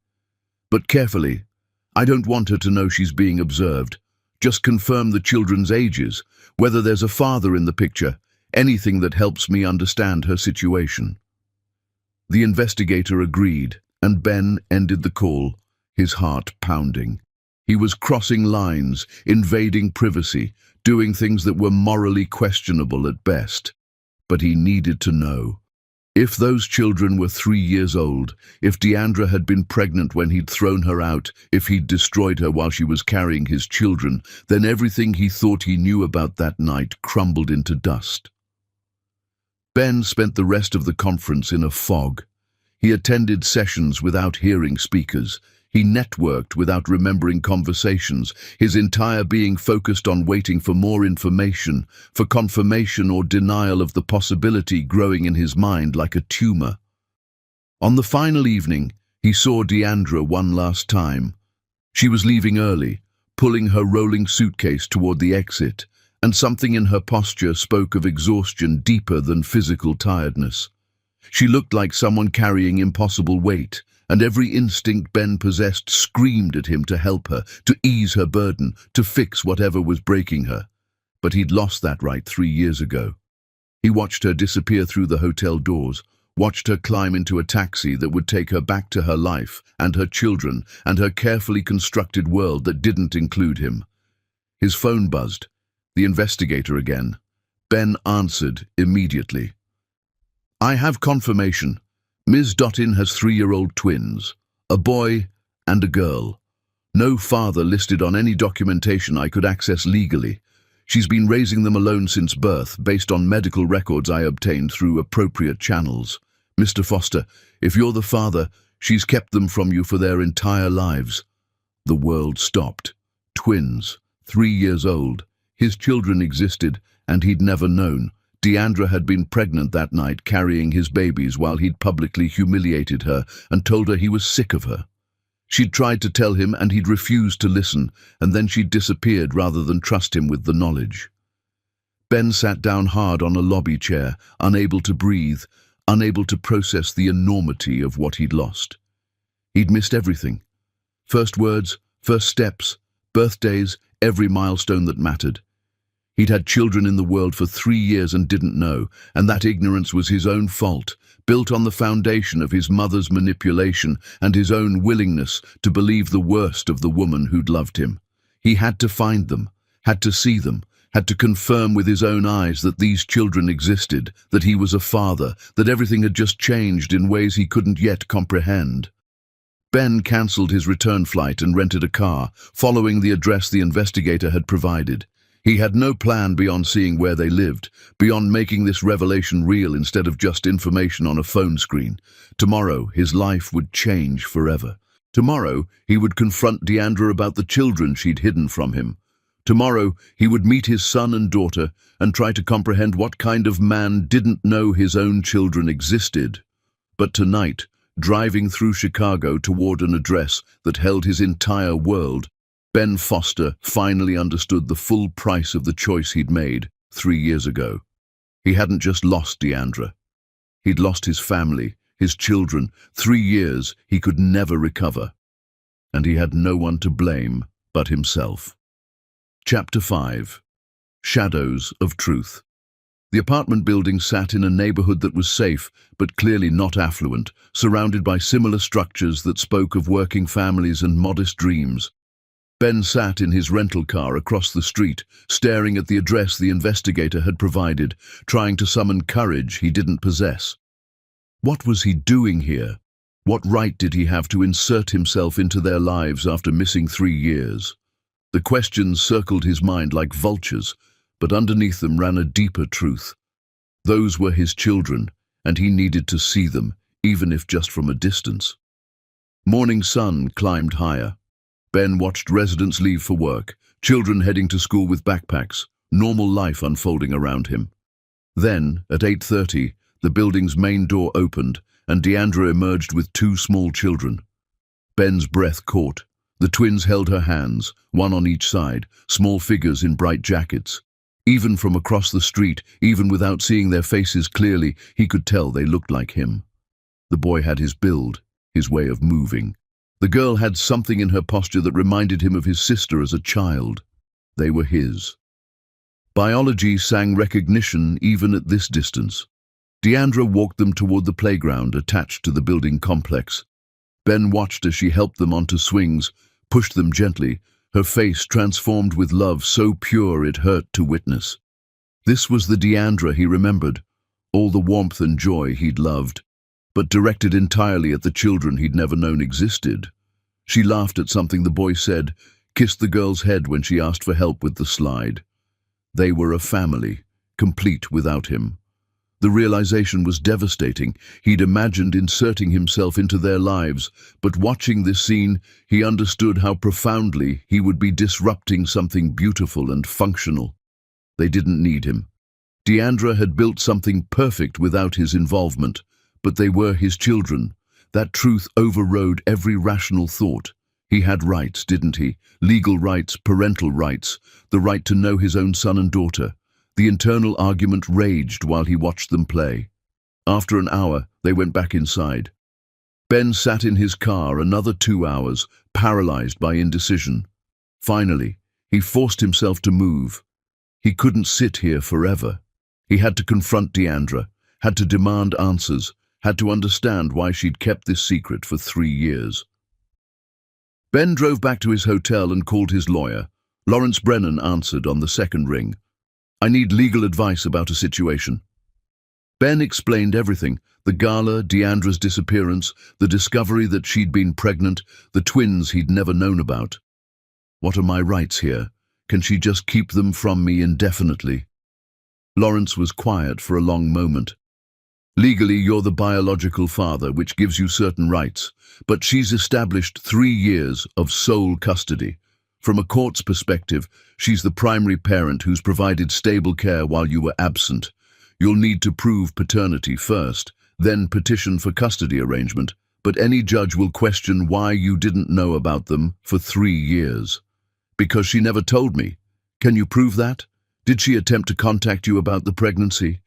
[SPEAKER 1] "But carefully. I don't want her to know she's being observed. Just confirm the children's ages, whether there's a father in the picture, anything that helps me understand her situation." The investigator agreed, and Ben ended the call, his heart pounding. He was crossing lines, invading privacy, doing things that were morally questionable at best. But he needed to know. If those children were 3 years old, if Deandra had been pregnant when he'd thrown her out, if he'd destroyed her while she was carrying his children, then everything he thought he knew about that night crumbled into dust. Ben spent the rest of the conference in a fog. He attended sessions without hearing speakers. He networked without remembering conversations, his entire being focused on waiting for more information, for confirmation or denial of the possibility growing in his mind like a tumor. On the final evening, he saw Deandra one last time. She was leaving early, pulling her rolling suitcase toward the exit, and something in her posture spoke of exhaustion deeper than physical tiredness. She looked like someone carrying impossible weight, and every instinct Ben possessed screamed at him to help her, to ease her burden, to fix whatever was breaking her. But he'd lost that right 3 years ago. He watched her disappear through the hotel doors, watched her climb into a taxi that would take her back to her life and her children and her carefully constructed world that didn't include him. His phone buzzed. The investigator again. Ben answered immediately. "I have confirmation. Ms. Dottin has 3-year-old twins, a boy and a girl. No father listed on any documentation I could access legally. She's been raising them alone since birth, based on medical records I obtained through appropriate channels. Mr. Foster, if you're the father, she's kept them from you for their entire lives." The world stopped. Twins, 3 years old. His children existed, and he'd never known. Deandra had been pregnant that night, carrying his babies while he'd publicly humiliated her and told her he was sick of her. She'd tried to tell him and he'd refused to listen, and then she'd disappeared rather than trust him with the knowledge. Ben sat down hard on a lobby chair, unable to breathe, unable to process the enormity of what he'd lost. He'd missed everything. First words, first steps, birthdays, every milestone that mattered. He'd had children in the world for 3 years and didn't know, and that ignorance was his own fault, built on the foundation of his mother's manipulation and his own willingness to believe the worst of the woman who'd loved him. He had to find them, had to see them, had to confirm with his own eyes that these children existed, that he was a father, that everything had just changed in ways he couldn't yet comprehend. Ben cancelled his return flight and rented a car, following the address the investigator had provided. He had no plan beyond seeing where they lived, beyond making this revelation real instead of just information on a phone screen. Tomorrow, his life would change forever. Tomorrow, he would confront Deandra about the children she'd hidden from him. Tomorrow, he would meet his son and daughter and try to comprehend what kind of man didn't know his own children existed. But tonight, driving through Chicago toward an address that held his entire world, Ben Foster finally understood the full price of the choice he'd made 3 years ago. He hadn't just lost Deandra. He'd lost his family, his children, 3 years he could never recover. And he had no one to blame but himself. Chapter 5. Shadows of Truth. The apartment building sat in a neighborhood that was safe, but clearly not affluent, surrounded by similar structures that spoke of working families and modest dreams. Ben sat in his rental car across the street, staring at the address the investigator had provided, trying to summon courage he didn't possess. What was he doing here? What right did he have to insert himself into their lives after missing 3 years? The questions circled his mind like vultures, but underneath them ran a deeper truth. Those were his children, and he needed to see them, even if just from a distance. Morning sun climbed higher. Ben watched residents leave for work, children heading to school with backpacks, normal life unfolding around him. Then, at 8:30, the building's main door opened, and Deandra emerged with 2 small children. Ben's breath caught. The twins held her hands, one on each side, small figures in bright jackets. Even from across the street, even without seeing their faces clearly, he could tell they looked like him. The boy had his build, his way of moving. The girl had something in her posture that reminded him of his sister as a child. They were his. Biology sang recognition even at this distance. Deandra walked them toward the playground attached to the building complex. Ben watched as she helped them onto swings, pushed them gently, her face transformed with love so pure it hurt to witness. This was the Deandra he remembered, all the warmth and joy he'd loved, but directed entirely at the children he'd never known existed. She laughed at something the boy said, kissed the girl's head when she asked for help with the slide. They were a family, complete without him. The realization was devastating. He'd imagined inserting himself into their lives, but watching this scene, he understood how profoundly he would be disrupting something beautiful and functional. They didn't need him. Deandra had built something perfect without his involvement, but they were his children. That truth overrode every rational thought. He had rights, didn't he? Legal rights, parental rights, the right to know his own son and daughter. The internal argument raged while he watched them play. After an hour, they went back inside. Ben sat in his car another 2 hours, paralyzed by indecision. Finally, he forced himself to move. He couldn't sit here forever. He had to confront Deandra, had to demand answers, had to understand why she'd kept this secret for 3 years. Ben drove back to his hotel and called his lawyer. Lawrence Brennan answered on the second ring. "I need legal advice about a situation." Ben explained everything: the gala, Deandra's disappearance, the discovery that she'd been pregnant, the twins he'd never known about. "What are my rights here? Can she just keep them from me indefinitely?" Lawrence was quiet for a long moment. "Legally, you're the biological father, which gives you certain rights, but she's established 3 years of sole custody. From a court's perspective, she's the primary parent who's provided stable care while you were absent. You'll need to prove paternity first, then petition for custody arrangement, but any judge will question why you didn't know about them for 3 years. Because she never told me. Can you prove that? Did she attempt to contact you about the pregnancy?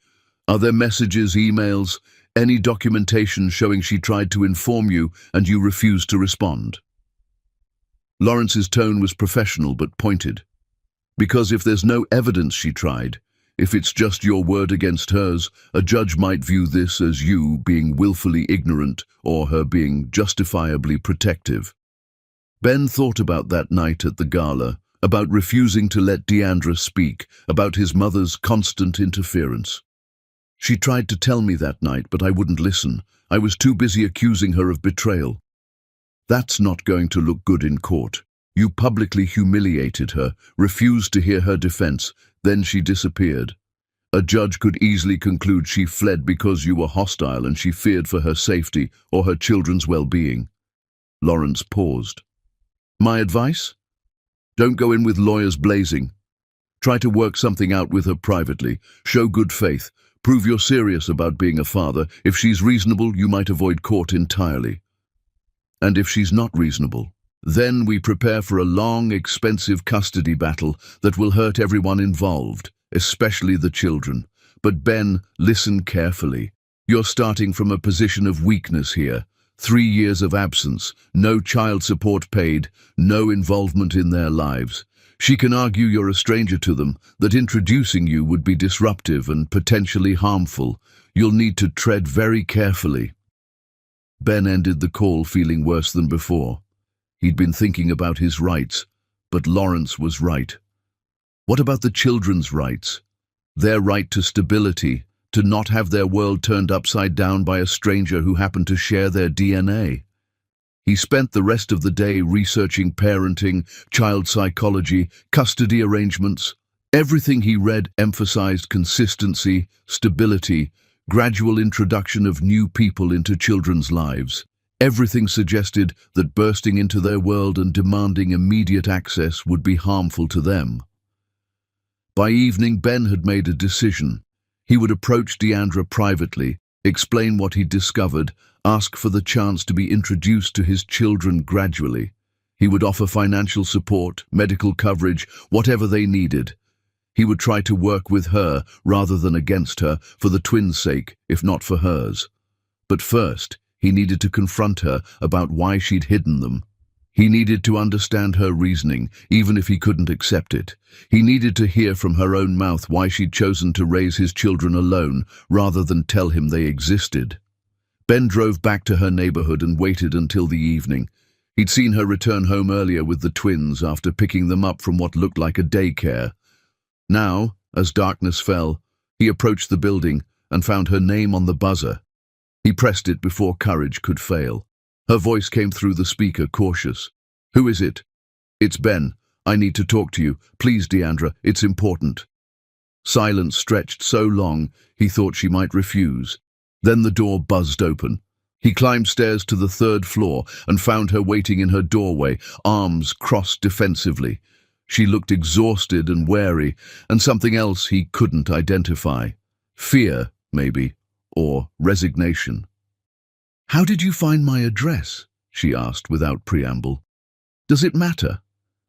[SPEAKER 1] Are there messages, emails, any documentation showing she tried to inform you and you refused to respond?" Lawrence's tone was professional but pointed. "Because if there's no evidence she tried, if it's just your word against hers, a judge might view this as you being willfully ignorant or her being justifiably protective." Ben thought about that night at the gala, about refusing to let Deandra speak, about his mother's constant interference. "She tried to tell me that night, but I wouldn't listen. I was too busy accusing her of betrayal." "That's not going to look good in court. You publicly humiliated her, refused to hear her defense, then she disappeared. A judge could easily conclude she fled because you were hostile and she feared for her safety or her children's well-being." Lawrence paused. "My advice? Don't go in with lawyers blazing. Try to work something out with her privately. Show good faith. Prove you're serious about being a father. If she's reasonable, you might avoid court entirely. And if she's not reasonable, then we prepare for a long, expensive custody battle that will hurt everyone involved, especially the children. But Ben, listen carefully. You're starting from a position of weakness here. 3 years of absence, no child support paid, no involvement in their lives. She can argue you're a stranger to them, that introducing you would be disruptive and potentially harmful. You'll need to tread very carefully." Ben ended the call feeling worse than before. He'd been thinking about his rights, but Lawrence was right. What about the children's rights? Their right to stability, to not have their world turned upside down by a stranger who happened to share their DNA. He spent the rest of the day researching parenting, child psychology, custody arrangements. Everything he read emphasized consistency, stability, gradual introduction of new people into children's lives. Everything suggested that bursting into their world and demanding immediate access would be harmful to them. By evening, Ben had made a decision. He would approach Deandra privately, explain what he'd discovered, ask for the chance to be introduced to his children gradually. He would offer financial support, medical coverage, whatever they needed. He would try to work with her rather than against her, for the twins' sake, if not for hers. But first, he needed to confront her about why she'd hidden them. He needed to understand her reasoning, even if he couldn't accept it. He needed to hear from her own mouth why she'd chosen to raise his children alone, rather than tell him they existed. Ben drove back to her neighborhood and waited until the evening. He'd seen her return home earlier with the twins after picking them up from what looked like a daycare. Now, as darkness fell, he approached the building and found her name on the buzzer. He pressed it before courage could fail. Her voice came through the speaker, cautious. "Who is it?" "It's Ben. I need to talk to you. Please, Deandra, it's important." Silence stretched so long, he thought she might refuse. Then the door buzzed open. He climbed stairs to the 3rd floor and found her waiting in her doorway, arms crossed defensively. She looked exhausted and wary, and something else he couldn't identify. Fear, maybe, or resignation. "How did you find my address?" she asked without preamble. "Does it matter?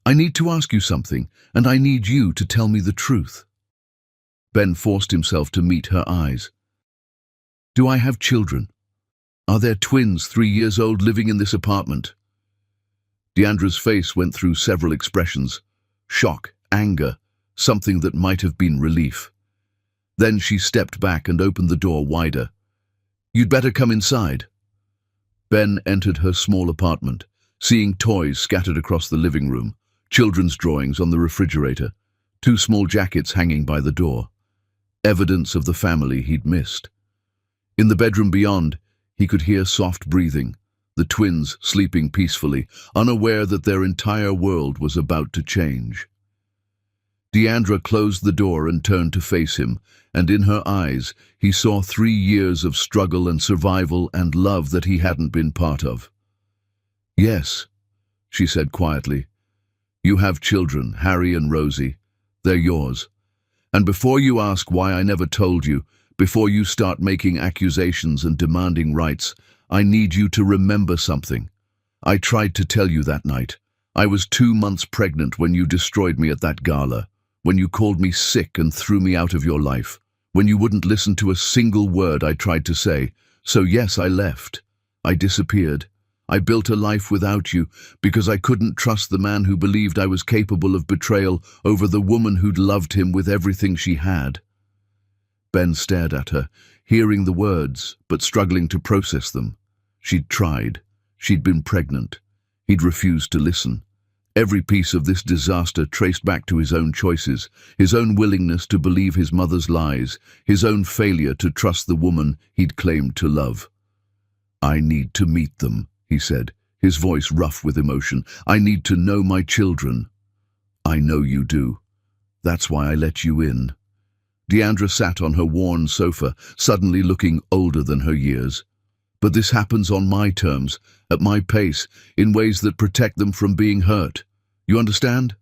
[SPEAKER 1] I need to ask you something, and I need you to tell me the truth." Ben forced himself to meet her eyes. Do I have children? Are there twins 3 years old living in this apartment? Deandra's face went through several expressions: shock, anger, something that might have been relief. Then she stepped back and opened the door wider. You'd better come inside. Ben entered her small apartment, seeing toys scattered across the living room, children's drawings on the refrigerator, 2 small jackets hanging by the door. Evidence of the family he'd missed. In the bedroom beyond, he could hear soft breathing, the twins sleeping peacefully, unaware that their entire world was about to change. Deandra closed the door and turned to face him, and in her eyes he saw 3 years of struggle and survival and love that he hadn't been part of. Yes, she said quietly. You have children, Harry and Rosie. They're yours. And before you ask why I never told you, before you start making accusations and demanding rights, I need you to remember something. I tried to tell you that night. I was 2 months pregnant when you destroyed me at that gala, when you called me sick and threw me out of your life, when you wouldn't listen to a single word I tried to say. So yes, I left. I disappeared. I built a life without you because I couldn't trust the man who believed I was capable of betrayal over the woman who'd loved him with everything she had. Ben stared at her, hearing the words, but struggling to process them. She'd tried. She'd been pregnant. He'd refused to listen. Every piece of this disaster traced back to his own choices, his own willingness to believe his mother's lies, his own failure to trust the woman he'd claimed to love. I need to meet them, he said, his voice rough with emotion. I need to know my children. I know you do. That's why I let you in. Deandra sat on her worn sofa, suddenly looking older than her years. But this happens on my terms, at my pace, in ways that protect them from being hurt. You understand?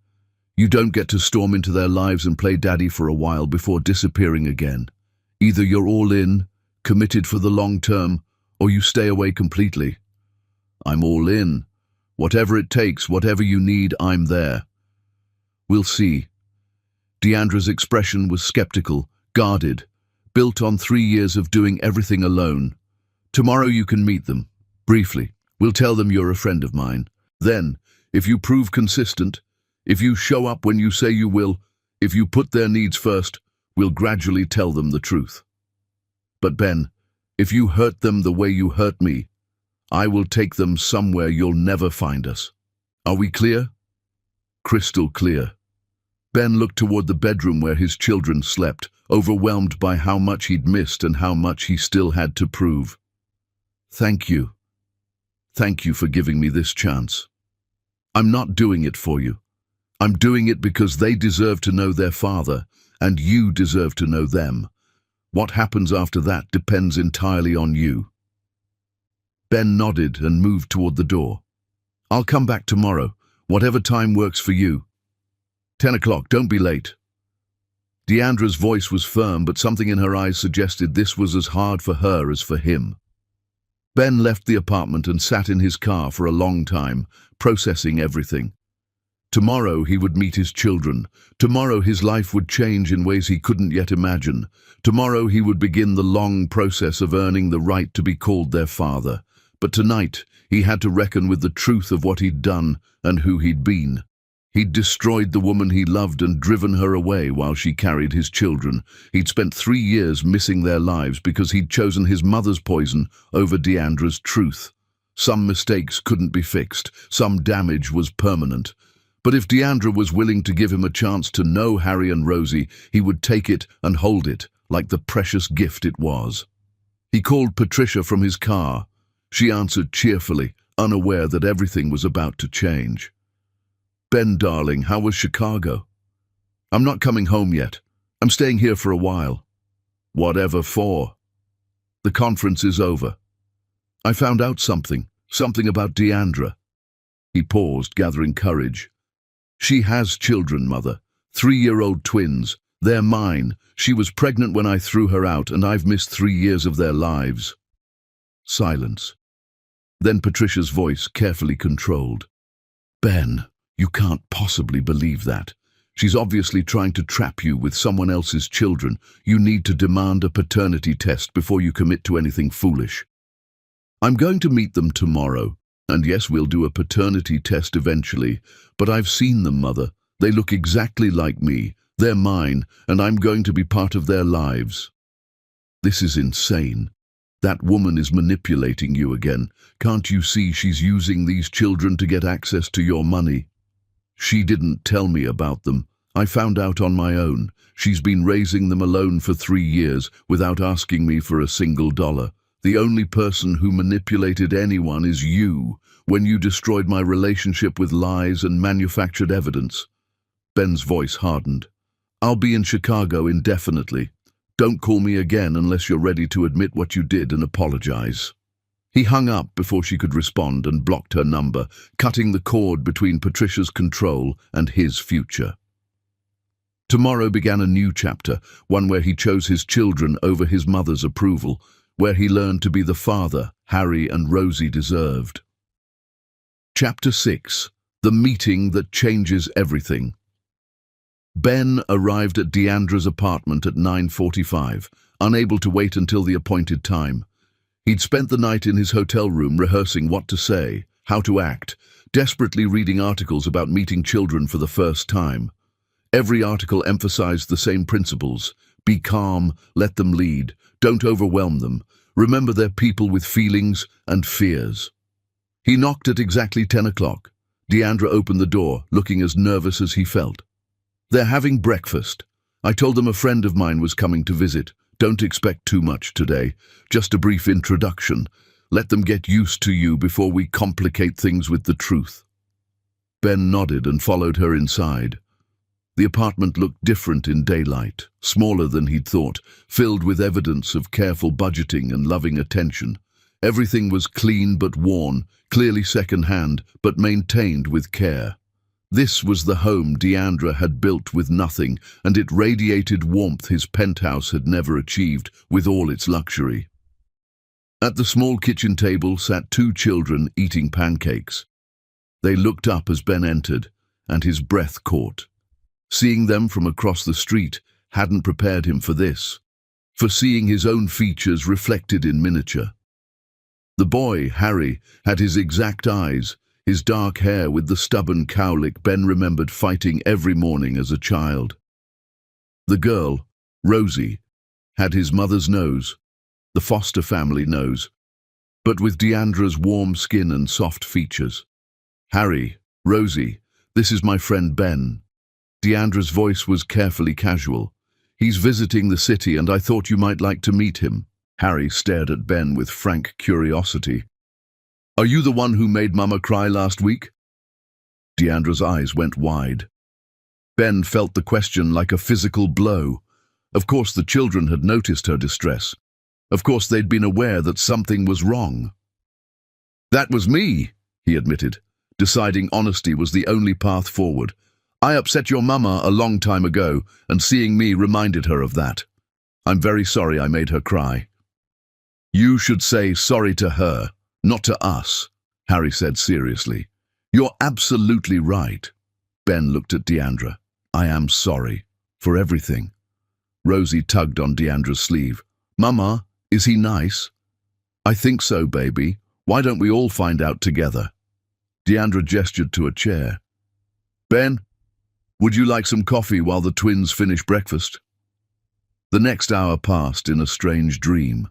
[SPEAKER 1] You don't get to storm into their lives and play daddy for a while before disappearing again. Either you're all in, committed for the long term, or you stay away completely. I'm all in. Whatever it takes, whatever you need, I'm there. We'll see. Deandra's expression was skeptical, guarded, built on 3 years of doing everything alone. Tomorrow you can meet them, briefly. We'll tell them you're a friend of mine. Then, if you prove consistent, if you show up when you say you will, if you put their needs first, we'll gradually tell them the truth. But Ben, if you hurt them the way you hurt me, I will take them somewhere you'll never find us. Are we clear? Crystal clear. Ben looked toward the bedroom where his children slept, overwhelmed by how much he'd missed and how much he still had to prove. Thank you. Thank you for giving me this chance. I'm not doing it for you. I'm doing it because they deserve to know their father, and you deserve to know them. What happens after that depends entirely on you. Ben nodded and moved toward the door. I'll come back tomorrow, whatever time works for you. 10 o'clock, don't be late. Deandra's voice was firm, but something in her eyes suggested this was as hard for her as for him. Ben left the apartment and sat in his car for a long time, processing everything. Tomorrow he would meet his children. Tomorrow his life would change in ways he couldn't yet imagine. Tomorrow he would begin the long process of earning the right to be called their father. But tonight he had to reckon with the truth of what he'd done and who he'd been. He'd destroyed the woman he loved and driven her away while she carried his children. He'd spent 3 years missing their lives because he'd chosen his mother's poison over Deandra's truth. Some mistakes couldn't be fixed. Some damage was permanent. But if Deandra was willing to give him a chance to know Harry and Rosie, he would take it and hold it like the precious gift it was. He called Patricia from his car. She answered cheerfully, unaware that everything was about to change. Ben, darling, how was Chicago? I'm not coming home yet. I'm staying here for a while. Whatever for? The conference is over. I found out something about Deandra. He paused, gathering courage. She has children, Mother. 3-year-old twins. They're mine. She was pregnant when I threw her out, and I've missed 3 years of their lives. Silence. Then Patricia's voice, carefully controlled. Ben, you can't possibly believe that. She's obviously trying to trap you with someone else's children. You need to demand a paternity test before you commit to anything foolish. I'm going to meet them tomorrow. And yes, we'll do a paternity test eventually. But I've seen them, Mother. They look exactly like me. They're mine, and I'm going to be part of their lives. This is insane. That woman is manipulating you again. Can't you see she's using these children to get access to your money? She didn't tell me about them. I found out on my own. She's been raising them alone for 3 years without asking me for a single dollar. The only person who manipulated anyone is you, when you destroyed my relationship with lies and manufactured evidence. Ben's voice hardened. I'll be in Chicago indefinitely. Don't call me again unless you're ready to admit what you did and apologize. He hung up before she could respond and blocked her number, cutting the cord between Patricia's control and his future. Tomorrow began a new chapter, one where he chose his children over his mother's approval, where he learned to be the father Harry and Rosie deserved. Chapter 6. The Meeting That Changes Everything. Ben arrived at Deandra's apartment at 9:45, unable to wait until the appointed time. He'd spent the night in his hotel room rehearsing what to say, how to act, desperately reading articles about meeting children for the first time. Every article emphasized the same principles. Be calm, let them lead, don't overwhelm them. Remember they're people with feelings and fears. He knocked at exactly 10 o'clock. Deandra opened the door, looking as nervous as he felt. They're having breakfast. I told them a friend of mine was coming to visit. Don't expect too much today. Just a brief introduction. Let them get used to you before we complicate things with the truth. Ben nodded and followed her inside. The apartment looked different in daylight, smaller than he'd thought, filled with evidence of careful budgeting and loving attention. Everything was clean but worn, clearly second-hand, but maintained with care. This was the home Deandra had built with nothing, and it radiated warmth his penthouse had never achieved, with all its luxury. At the small kitchen table sat 2 children eating pancakes. They looked up as Ben entered, and his breath caught. Seeing them from across the street hadn't prepared him for this, for seeing his own features reflected in miniature. The boy, Harry, had his exact eyes, his dark hair with the stubborn cowlick Ben remembered fighting every morning as a child. The girl, Rosie, had his mother's nose, the Foster family nose, but with Deandra's warm skin and soft features. Harry, Rosie, this is my friend Ben. Deandra's voice was carefully casual. He's visiting the city and I thought you might like to meet him. Harry stared at Ben with frank curiosity. Are you the one who made Mama cry last week? Deandra's eyes went wide. Ben felt the question like a physical blow. Of course the children had noticed her distress. Of course they'd been aware that something was wrong. That was me, he admitted, deciding honesty was the only path forward. I upset your mama a long time ago, and seeing me reminded her of that. I'm very sorry I made her cry. You should say sorry to her, not to us, Harry said seriously. You're absolutely right. Ben looked at Deandra. I am sorry. For everything. Rosie tugged on Deandra's sleeve. Mama, is he nice? I think so, baby. Why don't we all find out together? Deandra gestured to a chair. Ben, would you like some coffee while the twins finish breakfast? The next hour passed in a strange dream.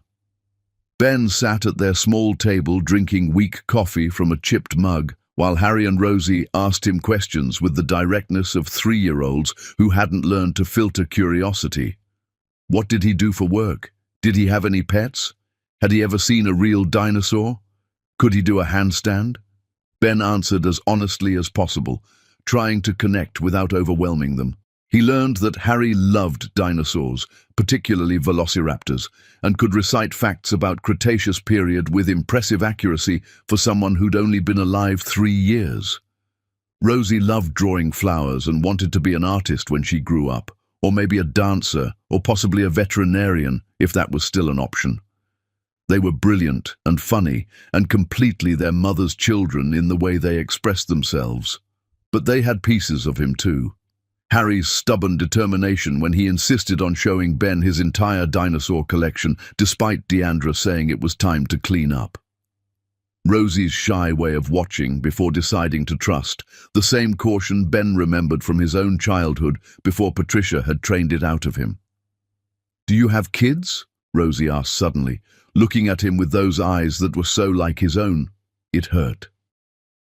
[SPEAKER 1] Ben sat at their small table drinking weak coffee from a chipped mug, while Harry and Rosie asked him questions with the directness of 3-year-olds who hadn't learned to filter curiosity. What did he do for work? Did he have any pets? Had he ever seen a real dinosaur? Could he do a handstand? Ben answered as honestly as possible, trying to connect without overwhelming them. He learned that Harry loved dinosaurs, particularly velociraptors, and could recite facts about Cretaceous period with impressive accuracy for someone who'd only been alive 3 years. Rosie loved drawing flowers and wanted to be an artist when she grew up, or maybe a dancer, or possibly a veterinarian, if that was still an option. They were brilliant and funny, and completely their mother's children in the way they expressed themselves. But they had pieces of him too. Harry's stubborn determination when he insisted on showing Ben his entire dinosaur collection, despite Deandra saying it was time to clean up. Rosie's shy way of watching before deciding to trust, the same caution Ben remembered from his own childhood before Patricia had trained it out of him. "Do you have kids?" Rosie asked suddenly, looking at him with those eyes that were so like his own. It hurt.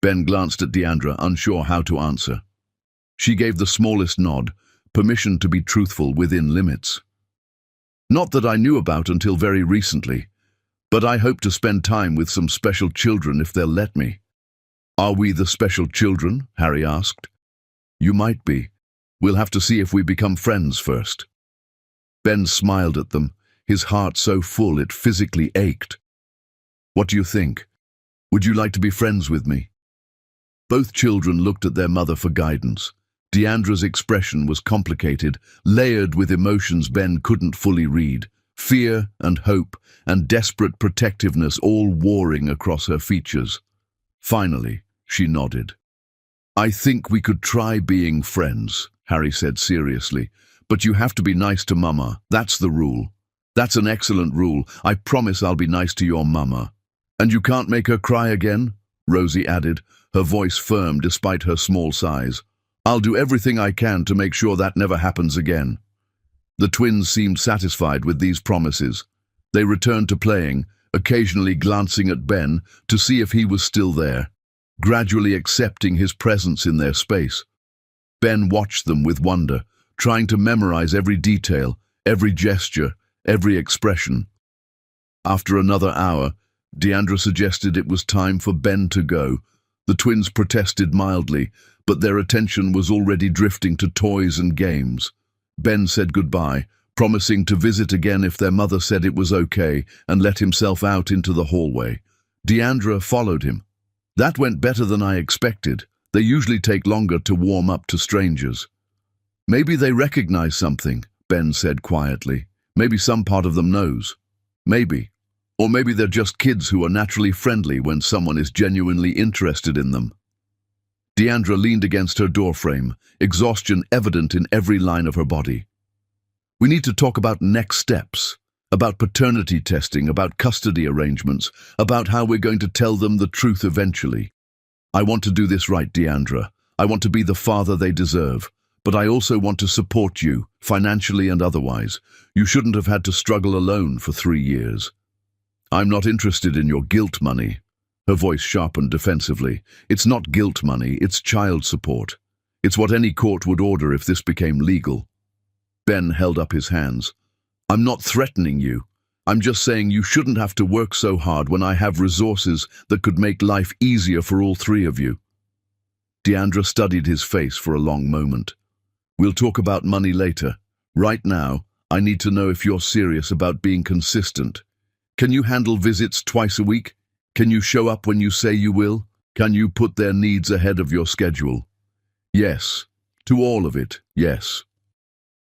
[SPEAKER 1] Ben glanced at Deandra, unsure how to answer. She gave the smallest nod, permission to be truthful within limits. "Not that I knew about until very recently, but I hope to spend time with some special children if they'll let me." "Are we the special children?" Harry asked. "You might be. We'll have to see if we become friends first." Ben smiled at them, his heart so full it physically ached. "What do you think? Would you like to be friends with me?" Both children looked at their mother for guidance. Deandra's expression was complicated, layered with emotions Ben couldn't fully read. Fear and hope and desperate protectiveness all warring across her features. Finally, she nodded. "I think we could try being friends," Harry said seriously. "But you have to be nice to Mama. That's the rule." "That's an excellent rule. I promise I'll be nice to your Mama." "And you can't make her cry again?" Rosie added, her voice firm despite her small size. "I'll do everything I can to make sure that never happens again." The twins seemed satisfied with these promises. They returned to playing, occasionally glancing at Ben to see if he was still there, gradually accepting his presence in their space. Ben watched them with wonder, trying to memorize every detail, every gesture, every expression. After another hour, Deandra suggested it was time for Ben to go. The twins protested mildly, but their attention was already drifting to toys and games. Ben said goodbye, promising to visit again if their mother said it was okay, and let himself out into the hallway. Deandra followed him. "That went better than I expected. They usually take longer to warm up to strangers." "Maybe they recognize something," Ben said quietly. "Maybe some part of them knows. Maybe. Or maybe they're just kids who are naturally friendly when someone is genuinely interested in them." Deandra leaned against her doorframe, exhaustion evident in every line of her body. "We need to talk about next steps, about paternity testing, about custody arrangements, about how we're going to tell them the truth eventually. I want to do this right, Deandra. I want to be the father they deserve, but I also want to support you, financially and otherwise. You shouldn't have had to struggle alone for 3 years. I'm not interested in your guilt money." Her voice sharpened defensively. "It's not guilt money, it's child support. It's what any court would order if this became legal." Ben held up his hands. "I'm not threatening you. I'm just saying you shouldn't have to work so hard when I have resources that could make life easier for all 3 of you." Deandra studied his face for a long moment. "We'll talk about money later. Right now, I need to know if you're serious about being consistent. Can you handle visits twice a week? Can you show up when you say you will? Can you put their needs ahead of your schedule?" "Yes. To all of it, yes."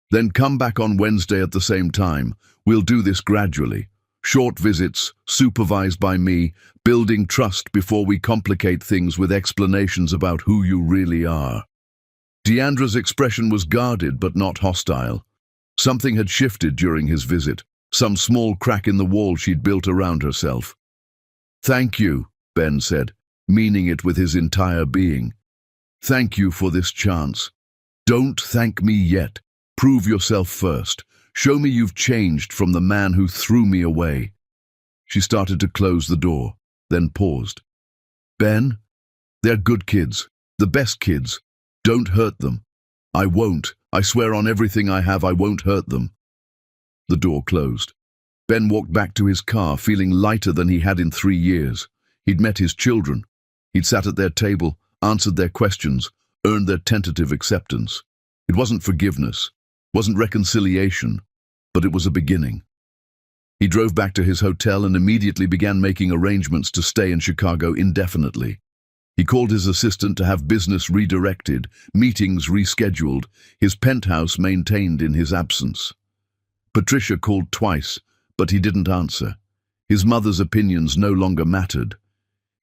[SPEAKER 1] "Then come back on Wednesday at the same time. We'll do this gradually. Short visits, supervised by me, building trust before we complicate things with explanations about who you really are." Deandra's expression was guarded but not hostile. Something had shifted during his visit, some small crack in the wall she'd built around herself. "Thank you," Ben said, meaning it with his entire being. "Thank you for this chance. Don't thank me yet. Prove yourself first. Show me you've changed from the man who threw me away." She started to close the door, then paused. "Ben, they're good kids, the best kids. Don't hurt them." "I won't. I swear on everything I have I won't hurt them." The door closed. Ben walked back to his car, feeling lighter than he had in 3 years. He'd met his children. He'd sat at their table, answered their questions, earned their tentative acceptance. It wasn't forgiveness, wasn't reconciliation, but it was a beginning. He drove back to his hotel and immediately began making arrangements to stay in Chicago indefinitely. He called his assistant to have business redirected, meetings rescheduled, his penthouse maintained in his absence. Patricia called twice, but he didn't answer. His mother's opinions no longer mattered.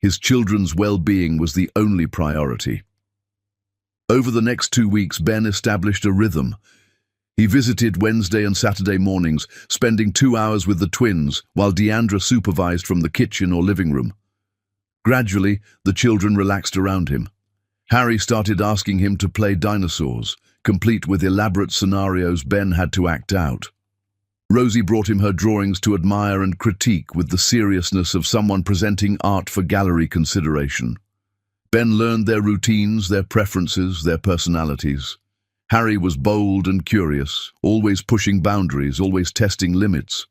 [SPEAKER 1] His children's well-being was the only priority. Over the next 2 weeks, Ben established a rhythm. He visited Wednesday and Saturday mornings, spending 2 hours with the twins, while Deandra supervised from the kitchen or living room. Gradually, the children relaxed around him. Harry started asking him to play dinosaurs, complete with elaborate scenarios Ben had to act out. Rosie brought him her drawings to admire and critique with the seriousness of someone presenting art for gallery consideration. Ben learned their routines, their preferences, their personalities. Harry was bold and curious, always pushing boundaries, always testing limits.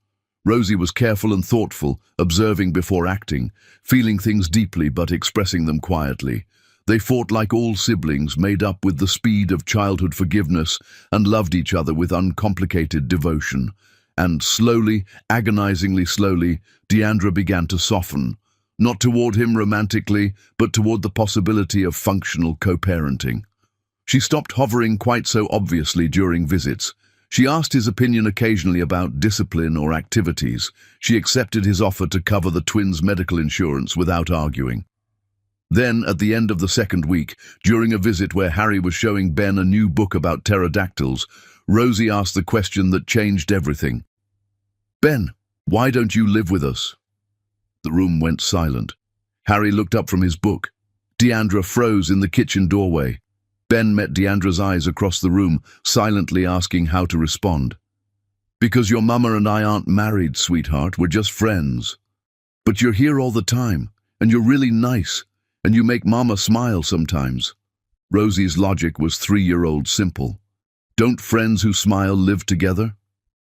[SPEAKER 1] Rosie was careful and thoughtful, observing before acting, feeling things deeply but expressing them quietly. They fought like all siblings, made up with the speed of childhood forgiveness, and loved each other with uncomplicated devotion. And slowly, agonizingly slowly, Deandra began to soften, not toward him romantically, but toward the possibility of functional co-parenting. She stopped hovering quite so obviously during visits. She asked his opinion occasionally about discipline or activities. She accepted his offer to cover the twins' medical insurance without arguing. Then, at the end of the second week, during a visit where Harry was showing Ben a new book about pterodactyls, Rosie asked the question that changed everything. "Ben, why don't you live with us?" The room went silent. Harry looked up from his book. Deandra froze in the kitchen doorway. Ben met Deandra's eyes across the room, silently asking how to respond. "Because your mama and I aren't married, sweetheart. We're just friends. But you're here all the time, and you're really nice, and you make mama smile sometimes." Rosie's logic was 3-year-old simple. "Don't friends who smile live together?"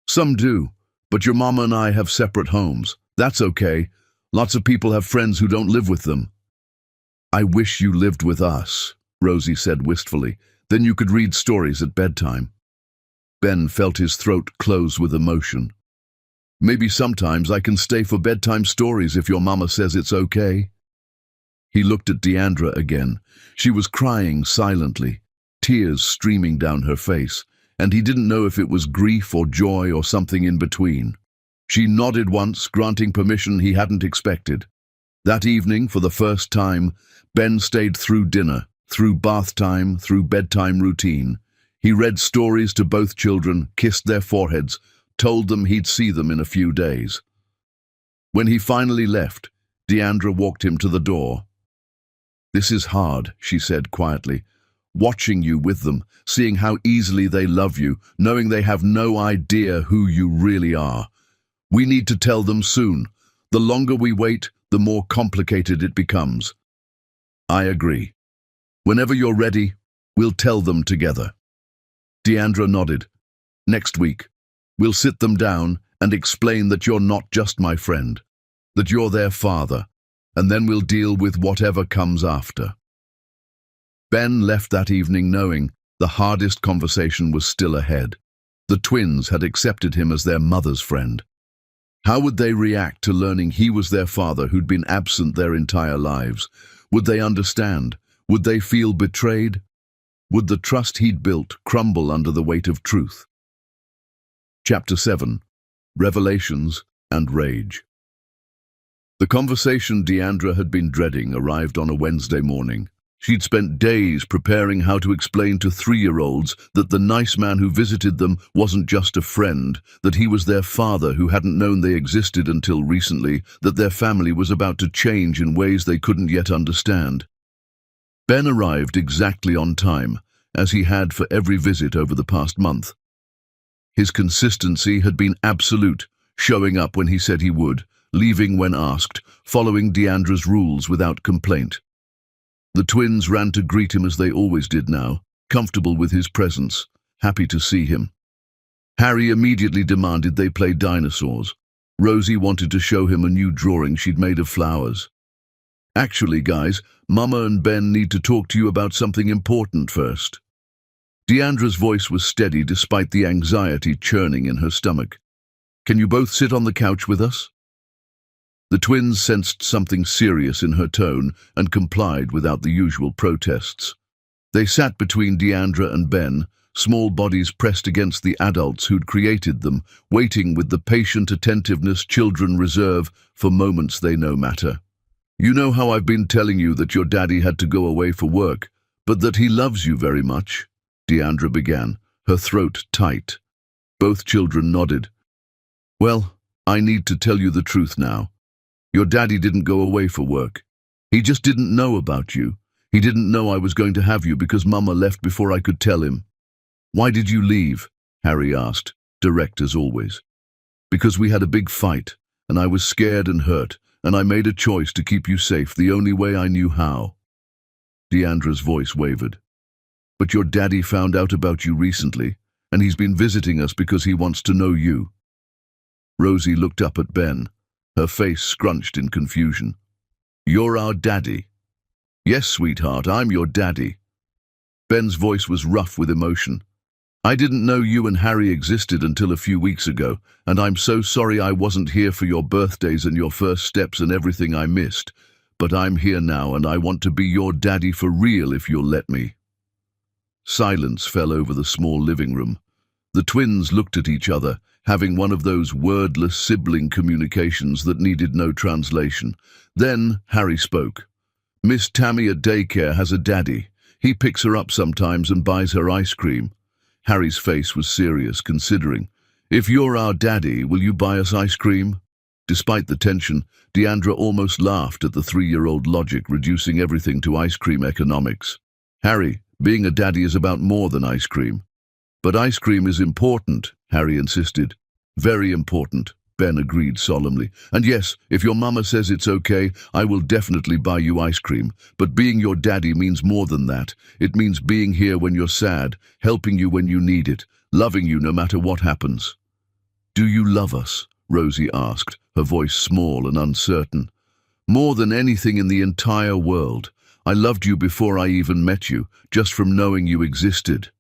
[SPEAKER 1] "Some do, but your mama and I have separate homes. That's okay. Lots of people have friends who don't live with them." "I wish you lived with us," Rosie said wistfully. "Then you could read stories at bedtime." Ben felt his throat close with emotion. "Maybe sometimes I can stay for bedtime stories if your mama says it's okay." He looked at Deandra again. She was crying silently, tears streaming down her face, and he didn't know if it was grief or joy or something in between. She nodded once, granting permission he hadn't expected. That evening, for the first time, Ben stayed through dinner, through bath time, through bedtime routine. He read stories to both children, kissed their foreheads, told them he'd see them in a few days. When he finally left, Deandra walked him to the door. "This is hard," she said quietly. "Watching you with them, seeing how easily they love you, knowing they have no idea who you really are. We need to tell them soon. The longer we wait, the more complicated it becomes." "I agree. Whenever you're ready, we'll tell them together." Deandra nodded. "Next week, we'll sit them down and explain that you're not just my friend, that you're their father, and then we'll deal with whatever comes after." Ben left that evening knowing the hardest conversation was still ahead. The twins had accepted him as their mother's friend. How would they react to learning he was their father who'd been absent their entire lives? Would they understand? Would they feel betrayed? Would the trust he'd built crumble under the weight of truth? Chapter 7. Revelations and Rage. The conversation Deandra had been dreading arrived on a Wednesday morning. She'd spent days preparing how to explain to 3-year-olds that the nice man who visited them wasn't just a friend, that he was their father who hadn't known they existed until recently, that their family was about to change in ways they couldn't yet understand. Ben arrived exactly on time, as he had for every visit over the past month. His consistency had been absolute, showing up when he said he would, leaving when asked, following Deandra's rules without complaint. The twins ran to greet him as they always did now, comfortable with his presence, happy to see him. Harry immediately demanded they play dinosaurs. Rosie wanted to show him a new drawing she'd made of flowers. "Actually, guys, Mama and Ben need to talk to you about something important first." Deandra's voice was steady despite the anxiety churning in her stomach. "Can you both sit on the couch with us?" The twins sensed something serious in her tone and complied without the usual protests. They sat between Deandra and Ben, small bodies pressed against the adults who'd created them, waiting with the patient attentiveness children reserve for moments they know matter. "You know how I've been telling you that your daddy had to go away for work, But that he loves you very much, Deandra began, her throat tight. Both children nodded. Well, I need to tell you the truth now. Your daddy didn't go away for work. He just didn't know about you. He didn't know I was going to have you because Mama left before I could tell him. Why did you leave? Harry asked, direct as always. Because we had a big fight, and I was scared and hurt, and I made a choice to keep you safe the only way I knew how. Deandra's voice wavered. But your daddy found out about you recently, and he's been visiting us because he wants to know you. Rosie looked up at Ben, her face scrunched in confusion. You're our daddy. Yes, sweetheart, I'm your daddy. Ben's voice was rough with emotion. I didn't know you and Harry existed until a few weeks ago, and I'm so sorry I wasn't here for your birthdays and your first steps and everything I missed. But I'm here now, and I want to be your daddy for real if you'll let me. Silence fell over the small living room. The twins looked at each other, having one of those wordless sibling communications that needed no translation. Then Harry spoke. Miss Tammy at daycare has a daddy. He picks her up sometimes and buys her ice cream. Harry's face was serious, considering. If you're our daddy, will you buy us ice cream? Despite the tension, Deandra almost laughed at the 3-year-old logic reducing everything to ice cream economics. Harry, being a daddy is about more than ice cream. But ice cream is important, Harry insisted. Very important, Ben agreed solemnly. And yes, if your mama says it's okay, I will definitely buy you ice cream. But being your daddy means more than that. It means being here when you're sad, helping you when you need it, loving you no matter what happens. Do you love us? Rosie asked, her voice small and uncertain. More than anything in the entire world. I loved you before I even met you, just from knowing you existed.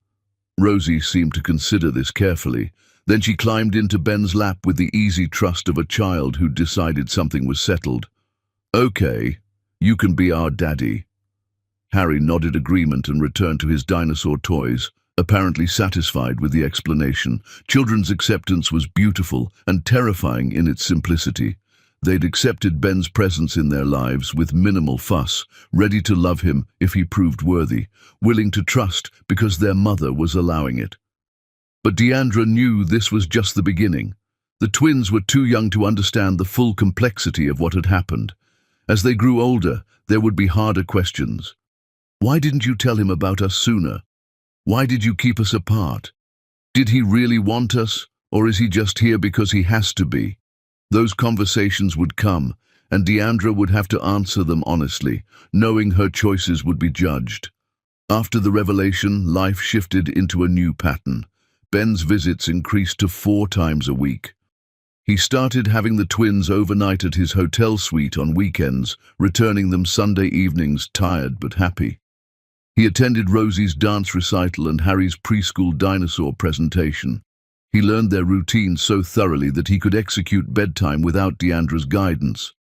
[SPEAKER 1] Rosie seemed to consider this carefully. Then she climbed into Ben's lap with the easy trust of a child who'd decided something was settled. Okay, you can be our daddy. Harry nodded agreement and returned to his dinosaur toys, apparently satisfied with the explanation. Children's acceptance was beautiful and terrifying in its simplicity. They'd accepted Ben's presence in their lives with minimal fuss, ready to love him if he proved worthy, willing to trust because their mother was allowing it. But Deandra knew this was just the beginning. The twins were too young to understand the full complexity of what had happened. As they grew older, there would be harder questions. Why didn't you tell him about us sooner? Why did you keep us apart? Did he really want us, or is he just here because he has to be? Those conversations would come, and Deandra would have to answer them honestly, knowing her choices would be judged. After the revelation, life shifted into a new pattern. Ben's visits increased to 4 times a week. He started having the twins overnight at his hotel suite on weekends, returning them Sunday evenings tired but happy. He attended Rosie's dance recital and Harry's preschool dinosaur presentation. He learned their routines so thoroughly that he could execute bedtime without Deandra's guidance.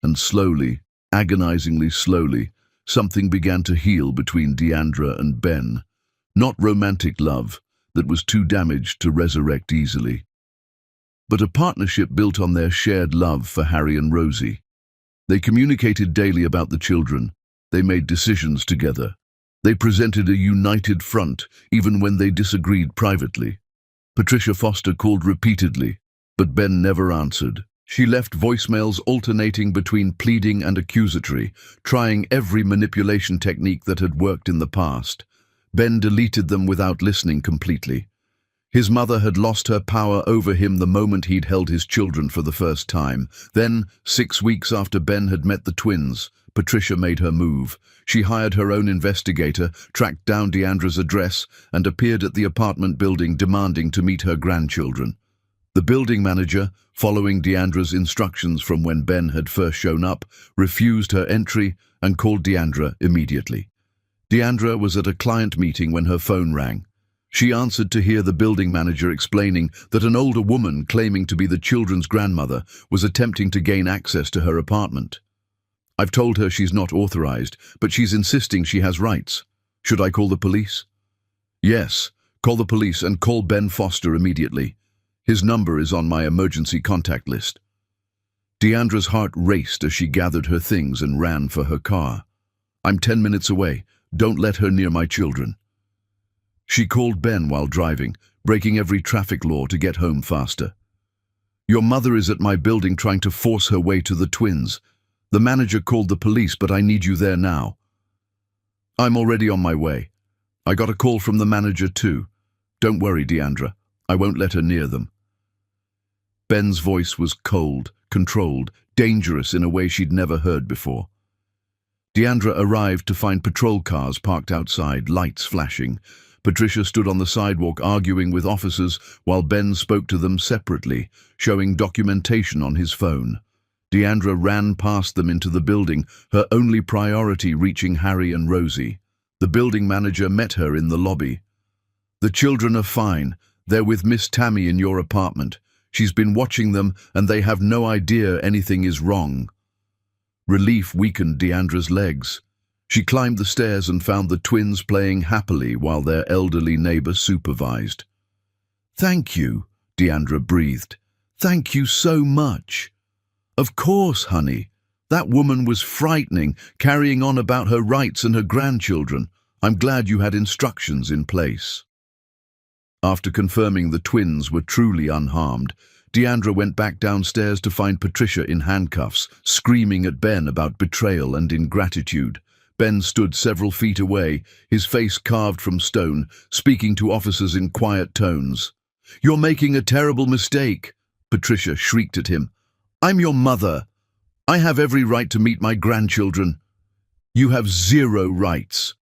[SPEAKER 1] And slowly, agonizingly slowly, something began to heal between Deandra and Ben. Not romantic love that was too damaged to resurrect easily, but a partnership built on their shared love for Harry and Rosie. They communicated daily about the children. They made decisions together. They presented a united front, even when they disagreed privately. Patricia Foster called repeatedly, but Ben never answered. She left voicemails alternating between pleading and accusatory, trying every manipulation technique that had worked in the past. Ben deleted them without listening completely. His mother had lost her power over him the moment he'd held his children for the first time. Then, 6 weeks after Ben had met the twins, Patricia made her move. She hired her own investigator, tracked down Deandra's address, and appeared at the apartment building demanding to meet her grandchildren. The building manager, following Deandra's instructions from when Ben had first shown up, refused her entry and called Deandra immediately. Deandra was at a client meeting when her phone rang. She answered to hear the building manager explaining that an older woman claiming to be the children's grandmother was attempting to gain access to her apartment. I've told her she's not authorized, but she's insisting she has rights. Should I call the police? Yes, call the police and call Ben Foster immediately. His number is on my emergency contact list. Deandra's heart raced as she gathered her things and ran for her car. I'm 10 minutes away. Don't let her near my children." She called Ben while driving, breaking every traffic law to get home faster. "Your mother is at my building trying to force her way to the twins. The manager called the police, but I need you there now." "I'm already on my way. I got a call from the manager too. Don't worry, Deandra. I won't let her near them." Ben's voice was cold, controlled, dangerous in a way she'd never heard before. Deandra arrived to find patrol cars parked outside, lights flashing. Patricia stood on the sidewalk arguing with officers while Ben spoke to them separately, showing documentation on his phone. Deandra ran past them into the building, her only priority reaching Harry and Rosie. The building manager met her in the lobby. "The children are fine. They're with Miss Tammy in your apartment. She's been watching them and they have no idea anything is wrong." Relief weakened Deandra's legs. She climbed the stairs and found the twins playing happily while their elderly neighbor supervised. "Thank you," Deandra breathed. "Thank you so much." "Of course, honey. That woman was frightening, carrying on about her rights and her grandchildren. I'm glad you had instructions in place." After confirming the twins were truly unharmed, Deandra went back downstairs to find Patricia in handcuffs, screaming at Ben about betrayal and ingratitude. Ben stood several feet away, his face carved from stone, speaking to officers in quiet tones. "You're making a terrible mistake," Patricia shrieked at him. "I'm your mother. I have every right to meet my grandchildren. You have zero rights."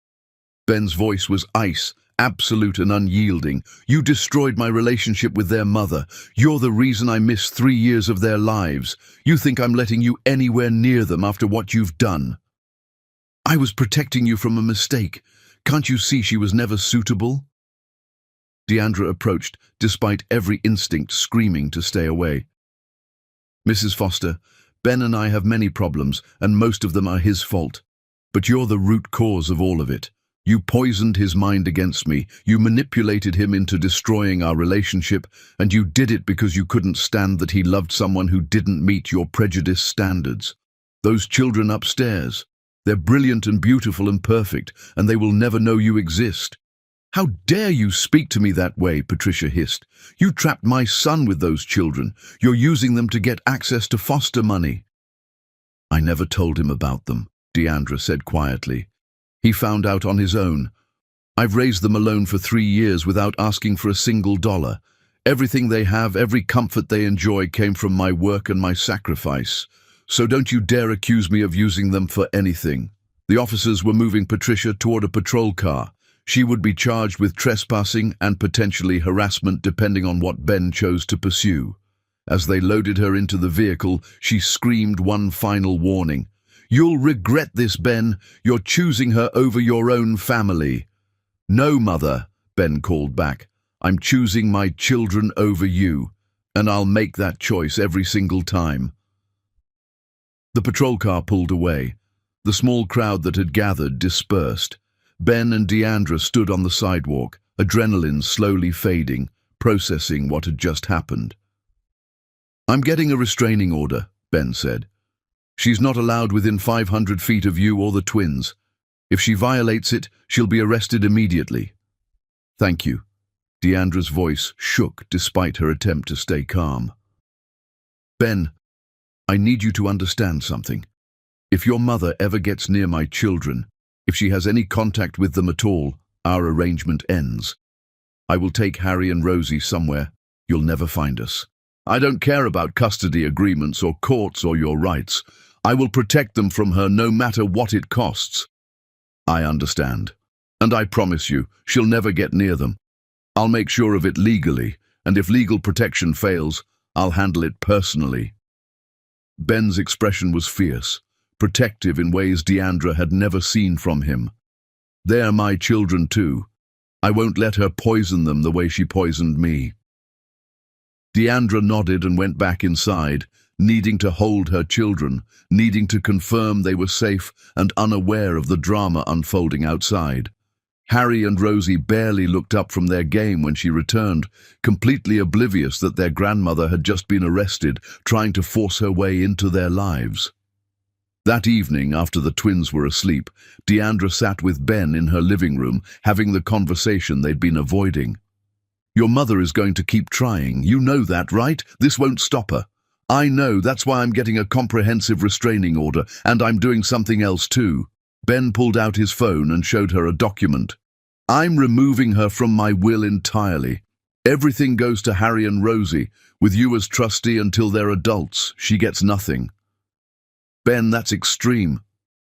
[SPEAKER 1] Ben's voice was ice, absolute and unyielding. "You destroyed my relationship with their mother. You're the reason I missed 3 years of their lives. You think I'm letting you anywhere near them after what you've done?" "I was protecting you from a mistake. Can't you see she was never suitable?" Deandra approached, despite every instinct screaming to stay away. "Mrs. Foster, Ben and I have many problems, and most of them are his fault. But you're the root cause of all of it. You poisoned his mind against me, you manipulated him into destroying our relationship, and you did it because you couldn't stand that he loved someone who didn't meet your prejudice standards. Those children upstairs, they're brilliant and beautiful and perfect, and they will never know you exist." "How dare you speak to me that way?" Patricia hissed. "You trapped my son with those children. You're using them to get access to foster money." "I never told him about them," Deandra said quietly. "He found out on his own. I've raised them alone for 3 years without asking for a single dollar. Everything they have, every comfort they enjoy came from my work and my sacrifice. So don't you dare accuse me of using them for anything." The officers were moving Patricia toward a patrol car. She would be charged with trespassing and potentially harassment depending on what Ben chose to pursue. As they loaded her into the vehicle, she screamed one final warning. "You'll regret this, Ben. You're choosing her over your own family." "No, Mother," Ben called back. "I'm choosing my children over you, and I'll make that choice every single time." The patrol car pulled away. The small crowd that had gathered dispersed. Ben and Deandra stood on the sidewalk, adrenaline slowly fading, processing what had just happened. "I'm getting a restraining order," Ben said. "She's not allowed within 500 feet of you or the twins. If she violates it, she'll be arrested immediately." "Thank you." Deandra's voice shook despite her attempt to stay calm. "Ben, I need you to understand something. If your mother ever gets near my children, if she has any contact with them at all, our arrangement ends. I will take Harry and Rosie somewhere. You'll never find us. I don't care about custody agreements or courts or your rights. I will protect them from her no matter what it costs." "I understand. And I promise you, she'll never get near them. I'll make sure of it legally, and if legal protection fails, I'll handle it personally." Ben's expression was fierce, protective in ways Deandra had never seen from him. "They're my children too. I won't let her poison them the way she poisoned me." Deandra nodded and went back inside, needing to hold her children, needing to confirm they were safe and unaware of the drama unfolding outside. Harry and Rosie barely looked up from their game when she returned, completely oblivious that their grandmother had just been arrested, trying to force her way into their lives. That evening, after the twins were asleep, Deandra sat with Ben in her living room, having the conversation they'd been avoiding. "Your mother is going to keep trying. You know that, right? This won't stop her." "I know, that's why I'm getting a comprehensive restraining order, and I'm doing something else too." Ben pulled out his phone and showed her a document. "I'm removing her from my will entirely. Everything goes to Harry and Rosie, with you as trustee until they're adults. She gets nothing." "Ben, that's extreme."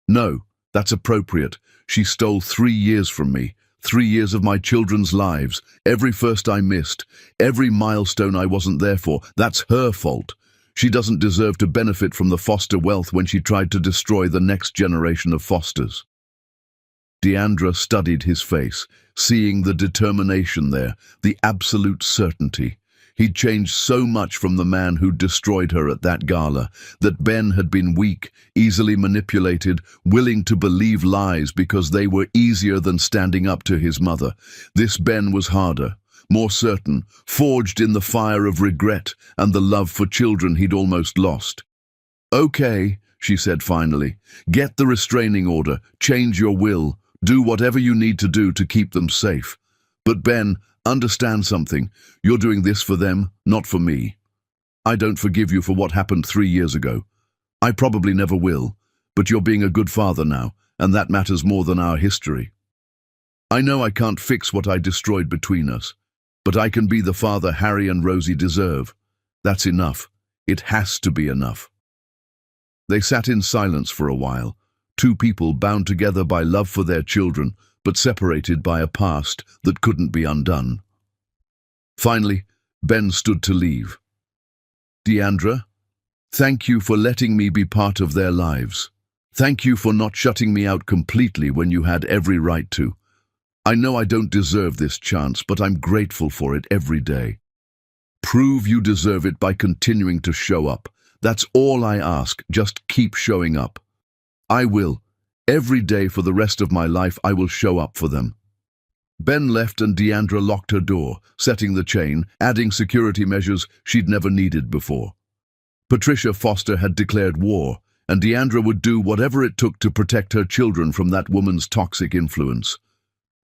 [SPEAKER 1] "No, that's appropriate. She stole 3 years from me, 3 years of my children's lives, every first I missed, every milestone I wasn't there for. That's her fault. She doesn't deserve to benefit from the foster wealth when she tried to destroy the next generation of fosters." Deandra studied his face, seeing the determination there, the absolute certainty. He'd changed so much from the man who'd destroyed her at that gala, that Ben had been weak, easily manipulated, willing to believe lies because they were easier than standing up to his mother. This Ben was harder, more certain, forged in the fire of regret and the love for children he'd almost lost. "Okay," she said finally, "get the restraining order, change your will, do whatever you need to do to keep them safe. But Ben, understand something. You're doing this for them, not for me. I don't forgive you for what happened 3 years ago. I probably never will, but you're being a good father now, and that matters more than our history. I know I can't fix what I destroyed between us, but I can be the father Harry and Rosie deserve. That's enough. It has to be enough." They sat in silence for a while, two people bound together by love for their children, but separated by a past that couldn't be undone. Finally, Ben stood to leave. "Deandra, thank you for letting me be part of their lives. Thank you for not shutting me out completely when you had every right to. I know I don't deserve this chance, but I'm grateful for it every day. Prove you deserve it by continuing to show up. That's all I ask, just keep showing up. I will. Every day for the rest of my life I will show up for them." Ben left and Deandra locked her door, setting the chain, adding security measures she'd never needed before. Patricia Foster had declared war, and Deandra would do whatever it took to protect her children from that woman's toxic influence.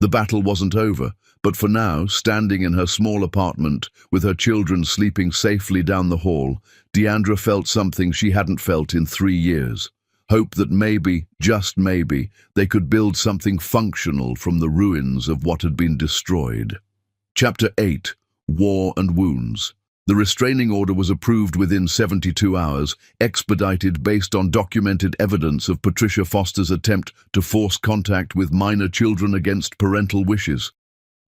[SPEAKER 1] The battle wasn't over, but for now, standing in her small apartment, with her children sleeping safely down the hall, Deandra felt something she hadn't felt in 3 years. Hope that maybe, just maybe, they could build something functional from the ruins of what had been destroyed. Chapter 8. War and Wounds. The restraining order was approved within 72 hours, expedited based on documented evidence of Patricia Foster's attempt to force contact with minor children against parental wishes.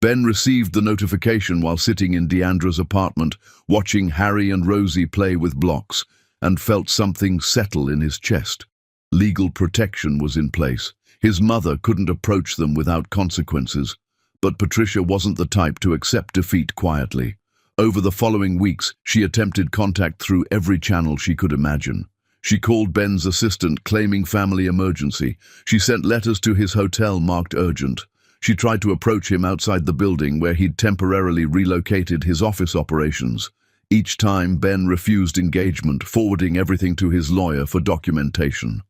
[SPEAKER 1] Ben received the notification while sitting in Deandra's apartment, watching Harry and Rosie play with blocks, and felt something settle in his chest. Legal protection was in place. His mother couldn't approach them without consequences, but Patricia wasn't the type to accept defeat quietly. Over the following weeks, she attempted contact through every channel she could imagine. She called Ben's assistant, claiming family emergency. She sent letters to his hotel marked urgent. She tried to approach him outside the building where he'd temporarily relocated his office operations. Each time, Ben refused engagement, forwarding everything to his lawyer for documentation.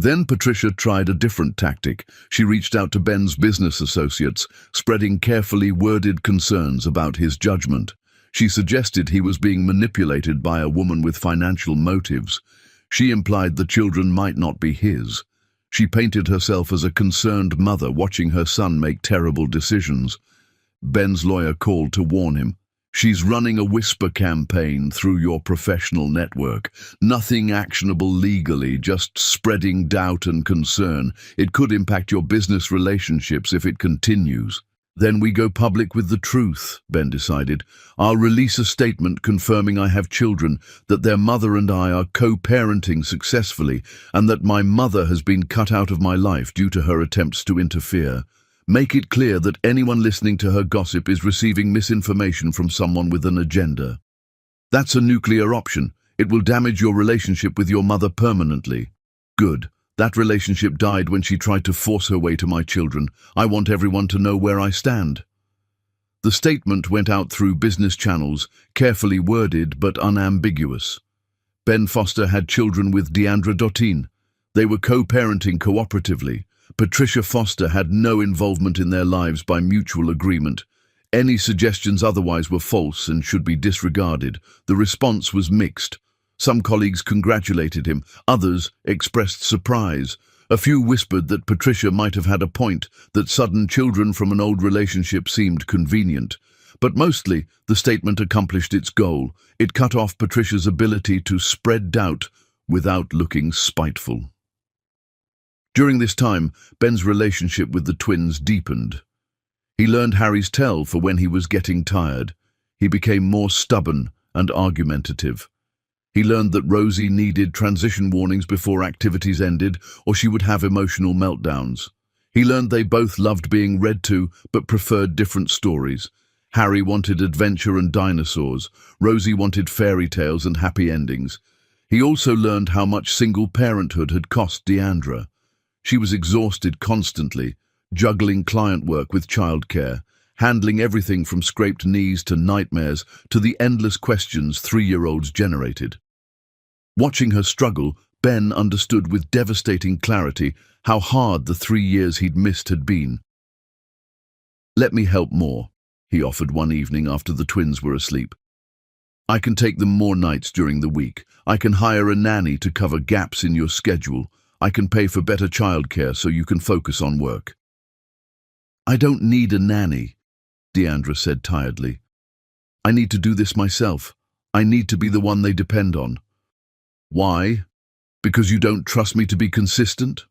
[SPEAKER 1] Then Patricia tried a different tactic. She reached out to Ben's business associates, spreading carefully worded concerns about his judgment. She suggested he was being manipulated by a woman with financial motives. She implied the children might not be his. She painted herself as a concerned mother watching her son make terrible decisions. Ben's lawyer called to warn him. "She's running a whisper campaign through your professional network. Nothing actionable legally, just spreading doubt and concern. It could impact your business relationships if it continues." "Then we go public with the truth," Ben decided. "I'll release a statement confirming I have children, that their mother and I are co-parenting successfully, and that my mother has been cut out of my life due to her attempts to interfere. Make it clear that anyone listening to her gossip is receiving misinformation from someone with an agenda. That's a nuclear option. It will damage your relationship with your mother permanently." "Good. That relationship died when she tried to force her way to my children. I want everyone to know where I stand." The statement went out through business channels, carefully worded but unambiguous. Ben Foster had children with Deandra Dotin. They were co-parenting cooperatively. Patricia Foster had no involvement in their lives by mutual agreement. Any suggestions otherwise were false and should be disregarded. The response was mixed. Some colleagues congratulated him, others expressed surprise. A few whispered that Patricia might have had a point, that sudden children from an old relationship seemed convenient. But mostly, the statement accomplished its goal. It cut off Patricia's ability to spread doubt without looking spiteful. During this time, Ben's relationship with the twins deepened. He learned Harry's tell for when he was getting tired. He became more stubborn and argumentative. He learned that Rosie needed transition warnings before activities ended, or she would have emotional meltdowns. He learned they both loved being read to, but preferred different stories. Harry wanted adventure and dinosaurs. Rosie wanted fairy tales and happy endings. He also learned how much single parenthood had cost Deandra. She was exhausted constantly, juggling client work with childcare, handling everything from scraped knees to nightmares to the endless questions 3-year-olds generated. Watching her struggle, Ben understood with devastating clarity how hard the 3 years he'd missed had been. "Let me help more," he offered one evening after the twins were asleep. "I can take them more nights during the week. I can hire a nanny to cover gaps in your schedule. I can pay for better childcare so you can focus on work." "I don't need a nanny," Deandra said tiredly. "I need to do this myself. I need to be the one they depend on." "Why? Because you don't trust me to be consistent?"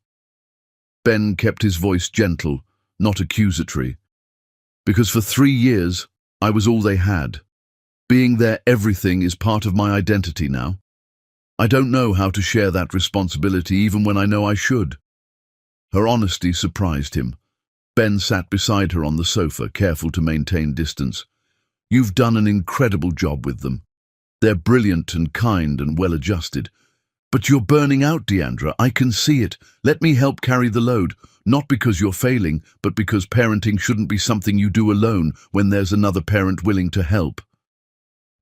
[SPEAKER 1] Ben kept his voice gentle, not accusatory. "Because for 3 years, I was all they had. Being their everything is part of my identity now. I don't know how to share that responsibility even when I know I should." Her honesty surprised him. Ben sat beside her on the sofa, careful to maintain distance. "You've done an incredible job with them. They're brilliant and kind and well-adjusted. But you're burning out, Deandra. I can see it. Let me help carry the load, not because you're failing, but because parenting shouldn't be something you do alone when there's another parent willing to help."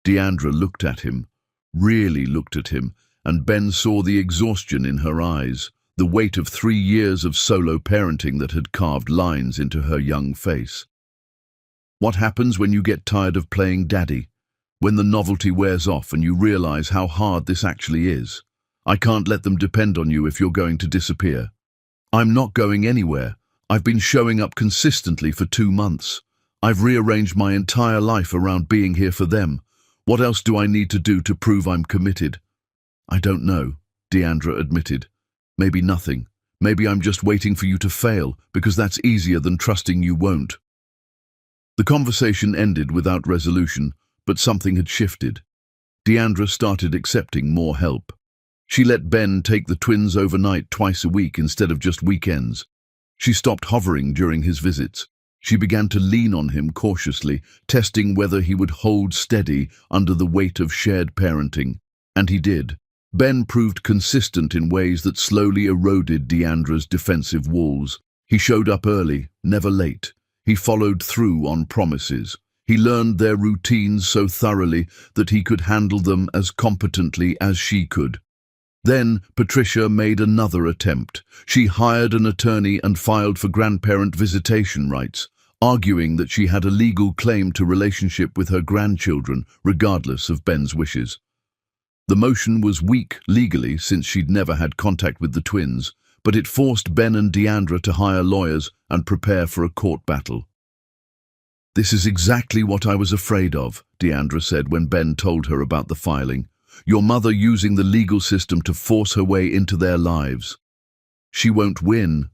[SPEAKER 1] Deandra looked at him, really looked at him, and Ben saw the exhaustion in her eyes, the weight of 3 years of solo parenting that had carved lines into her young face. "What happens when you get tired of playing daddy? When the novelty wears off and you realize how hard this actually is? I can't let them depend on you if you're going to disappear." "I'm not going anywhere. I've been showing up consistently for 2 months. I've rearranged my entire life around being here for them. What else do I need to do to prove I'm committed?" "I don't know," Deandra admitted. "Maybe nothing. Maybe I'm just waiting for you to fail, because that's easier than trusting you won't." The conversation ended without resolution, but something had shifted. Deandra started accepting more help. She let Ben take the twins overnight twice a week instead of just weekends. She stopped hovering during his visits. She began to lean on him cautiously, testing whether he would hold steady under the weight of shared parenting. And he did. Ben proved consistent in ways that slowly eroded Deandra's defensive walls. He showed up early, never late. He followed through on promises. He learned their routines so thoroughly that he could handle them as competently as she could. Then Patricia made another attempt. She hired an attorney and filed for grandparent visitation rights, arguing that she had a legal claim to relationship with her grandchildren, regardless of Ben's wishes. The motion was weak legally since she'd never had contact with the twins, but it forced Ben and Deandra to hire lawyers and prepare for a court battle. "This is exactly what I was afraid of," Deandra said when Ben told her about the filing. "Your mother using the legal system to force her way into their lives. She won't win.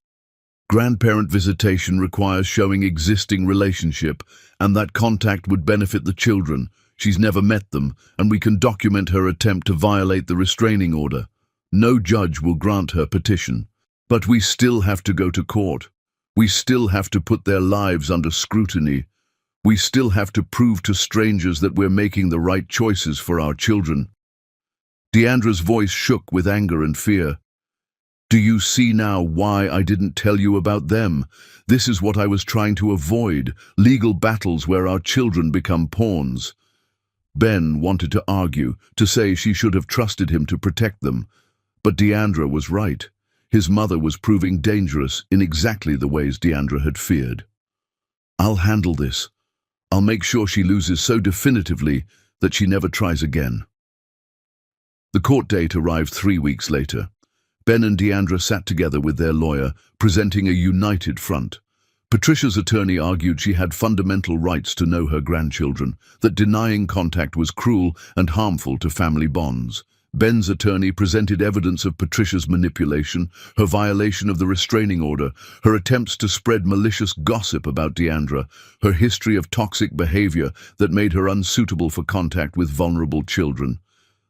[SPEAKER 1] Grandparent visitation requires showing existing relationship, and that contact would benefit the children. She's never met them, and we can document her attempt to violate the restraining order. No judge will grant her petition. But we still have to go to court. We still have to put their lives under scrutiny. We still have to prove to strangers that we're making the right choices for our children." Deandra's voice shook with anger and fear. "Do you see now why I didn't tell you about them? This is what I was trying to avoid, legal battles where our children become pawns." Ben wanted to argue, to say she should have trusted him to protect them. But Deandra was right. His mother was proving dangerous in exactly the ways Deandra had feared. "I'll handle this. I'll make sure she loses so definitively that she never tries again." The court date arrived 3 weeks later. Ben and Deandra sat together with their lawyer, presenting a united front. Patricia's attorney argued she had fundamental rights to know her grandchildren, that denying contact was cruel and harmful to family bonds. Ben's attorney presented evidence of Patricia's manipulation, her violation of the restraining order, her attempts to spread malicious gossip about Deandra, her history of toxic behavior that made her unsuitable for contact with vulnerable children.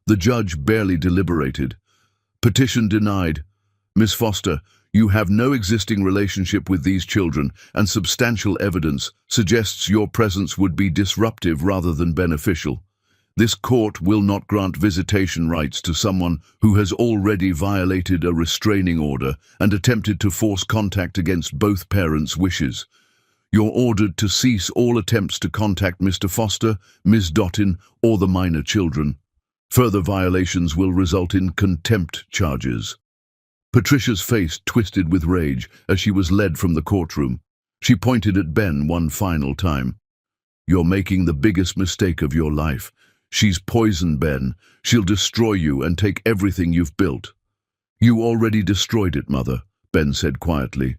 [SPEAKER 1] The judge barely deliberated. "Petition denied. Miss Foster, you have no existing relationship with these children, and substantial evidence suggests your presence would be disruptive rather than beneficial. This court will not grant visitation rights to someone who has already violated a restraining order and attempted to force contact against both parents' wishes. You're ordered to cease all attempts to contact Mr. Foster, Ms. Dottin, or the minor children. Further violations will result in contempt charges." Patricia's face twisted with rage as she was led from the courtroom. She pointed at Ben one final time. "You're making the biggest mistake of your life. She's poisoned, Ben. She'll destroy you and take everything you've built." "You already destroyed it, Mother," Ben said quietly.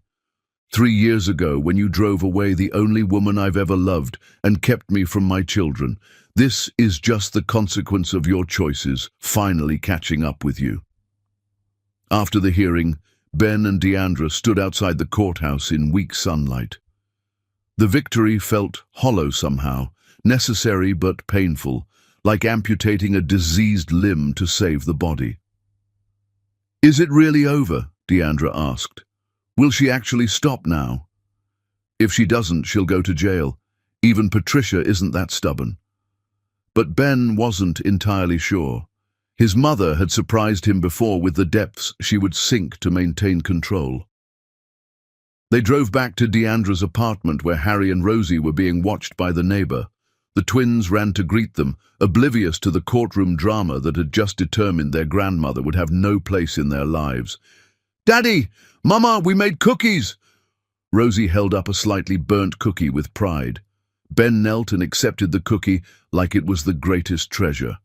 [SPEAKER 1] 3 years ago, when you drove away the only woman I've ever loved and kept me from my children. This is just the consequence of your choices, finally catching up with you." After the hearing, Ben and Deandra stood outside the courthouse in weak sunlight. The victory felt hollow somehow, necessary but painful, like amputating a diseased limb to save the body. "Is it really over?" Deandra asked. "Will she actually stop now?" "If she doesn't, she'll go to jail. Even Patricia isn't that stubborn." But Ben wasn't entirely sure. His mother had surprised him before with the depths she would sink to maintain control. They drove back to Deandra's apartment where Harry and Rosie were being watched by the neighbor. The twins ran to greet them, oblivious to the courtroom drama that had just determined their grandmother would have no place in their lives. "Daddy! Mama, we made cookies!" Rosie held up a slightly burnt cookie with pride. Ben knelt and accepted the cookie like it was the greatest treasure.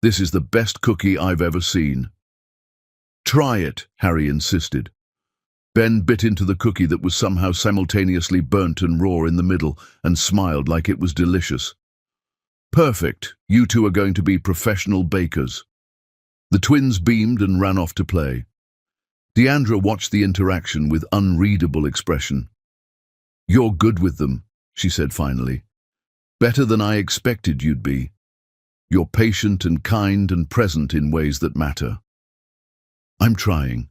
[SPEAKER 1] "This is the best cookie I've ever seen." "Try it," Harry insisted. Ben bit into the cookie that was somehow simultaneously burnt and raw in the middle and smiled like it was delicious. "Perfect. You two are going to be professional bakers." The twins beamed and ran off to play. Deandra watched the interaction with unreadable expression. "You're good with them," she said finally. "Better than I expected you'd be. You're patient and kind and present in ways that matter." "I'm trying.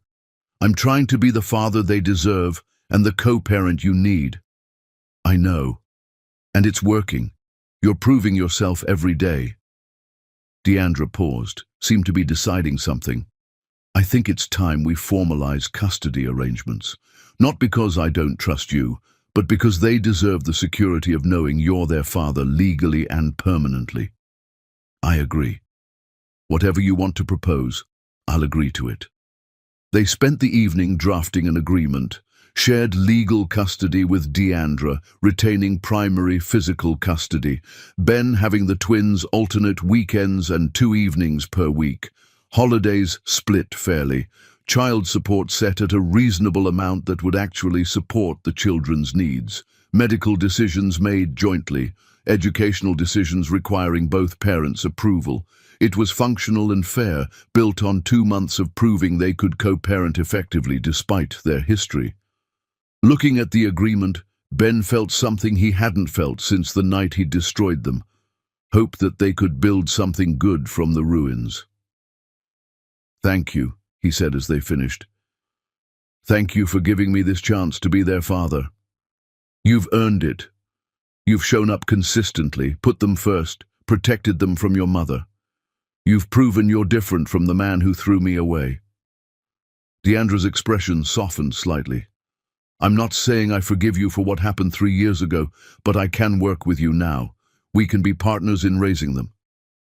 [SPEAKER 1] I'm trying to be the father they deserve and the co-parent you need." "I know. And it's working. You're proving yourself every day." Deandra paused, seemed to be deciding something. "I think it's time we formalize custody arrangements. Not because I don't trust you, but because they deserve the security of knowing you're their father legally and permanently." "I agree. Whatever you want to propose, I'll agree to it." They spent the evening drafting an agreement, shared legal custody with Deandra, retaining primary physical custody, Ben having the twins alternate weekends and 2 evenings per week, holidays split fairly, child support set at a reasonable amount that would actually support the children's needs, medical decisions made jointly, educational decisions requiring both parents' approval. It was functional and fair, built on 2 months of proving they could co-parent effectively despite their history. Looking at the agreement, Ben felt something he hadn't felt since the night he'd destroyed them. Hope that they could build something good from the ruins. "Thank you," he said as they finished. "Thank you for giving me this chance to be their father. You've earned it. You've shown up consistently, put them first, protected them from your mother. You've proven you're different from the man who threw me away." Deandra's expression softened slightly. "I'm not saying I forgive you for what happened 3 years ago, but I can work with you now. We can be partners in raising them.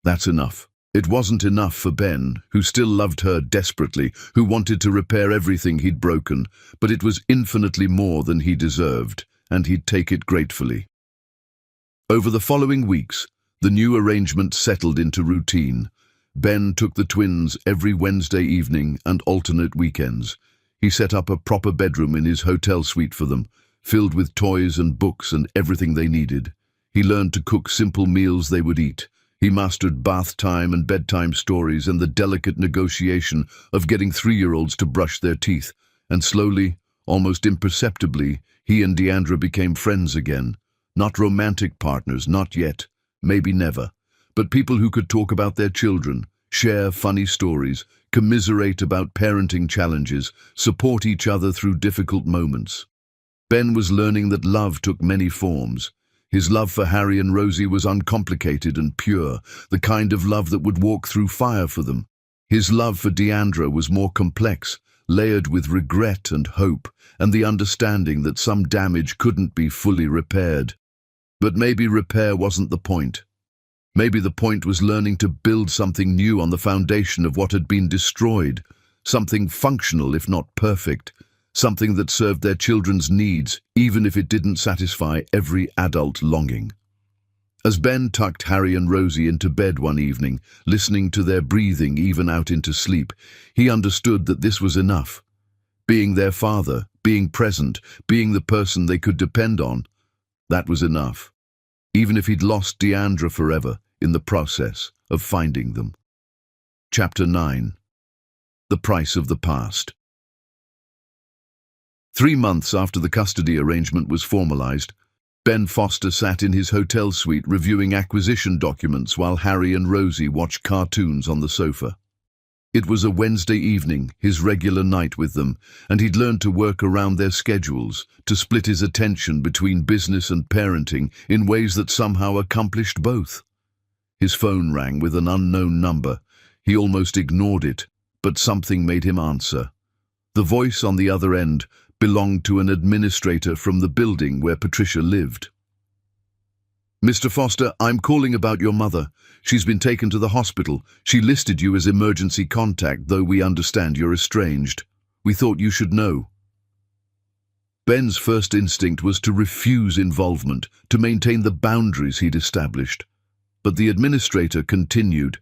[SPEAKER 1] That's enough." It wasn't enough for Ben, who still loved her desperately, who wanted to repair everything he'd broken, but it was infinitely more than he deserved, and he'd take it gratefully. Over the following weeks, the new arrangement settled into routine. Ben took the twins every Wednesday evening and alternate weekends. He set up a proper bedroom in his hotel suite for them, filled with toys and books and everything they needed. He learned to cook simple meals they would eat. He mastered bath time and bedtime stories and the delicate negotiation of getting 3-year-olds to brush their teeth. And slowly, almost imperceptibly, he and Deandra became friends again. Not romantic partners, not yet, maybe never, but people who could talk about their children, share funny stories, commiserate about parenting challenges, support each other through difficult moments. Ben was learning that love took many forms. His love for Harry and Rosie was uncomplicated and pure, the kind of love that would walk through fire for them. His love for Deandra was more complex, layered with regret and hope, and the understanding that some damage couldn't be fully repaired. But maybe repair wasn't the point. Maybe the point was learning to build something new on the foundation of what had been destroyed, something functional if not perfect, something that served their children's needs, even if it didn't satisfy every adult longing. As Ben tucked Harry and Rosie into bed one evening, listening to their breathing even out into sleep, he understood that this was enough. Being their father, being present, being the person they could depend on, that was enough. Even if he'd lost Deandra forever in the process of finding them. Chapter 9. The Price of the Past. 3 months after the custody arrangement was formalized, Ben Foster sat in his hotel suite reviewing acquisition documents while Harry and Rosie watched cartoons on the sofa. It was a Wednesday evening, his regular night with them, and he'd learned to work around their schedules, to split his attention between business and parenting in ways that somehow accomplished both. His phone rang with an unknown number. He almost ignored it, but something made him answer. The voice on the other end belonged to an administrator from the building where Patricia lived. "Mr. Foster, I'm calling about your mother. She's been taken to the hospital. She listed you as emergency contact, though we understand you're estranged. We thought you should know." Ben's first instinct was to refuse involvement, to maintain the boundaries he'd established. But the administrator continued.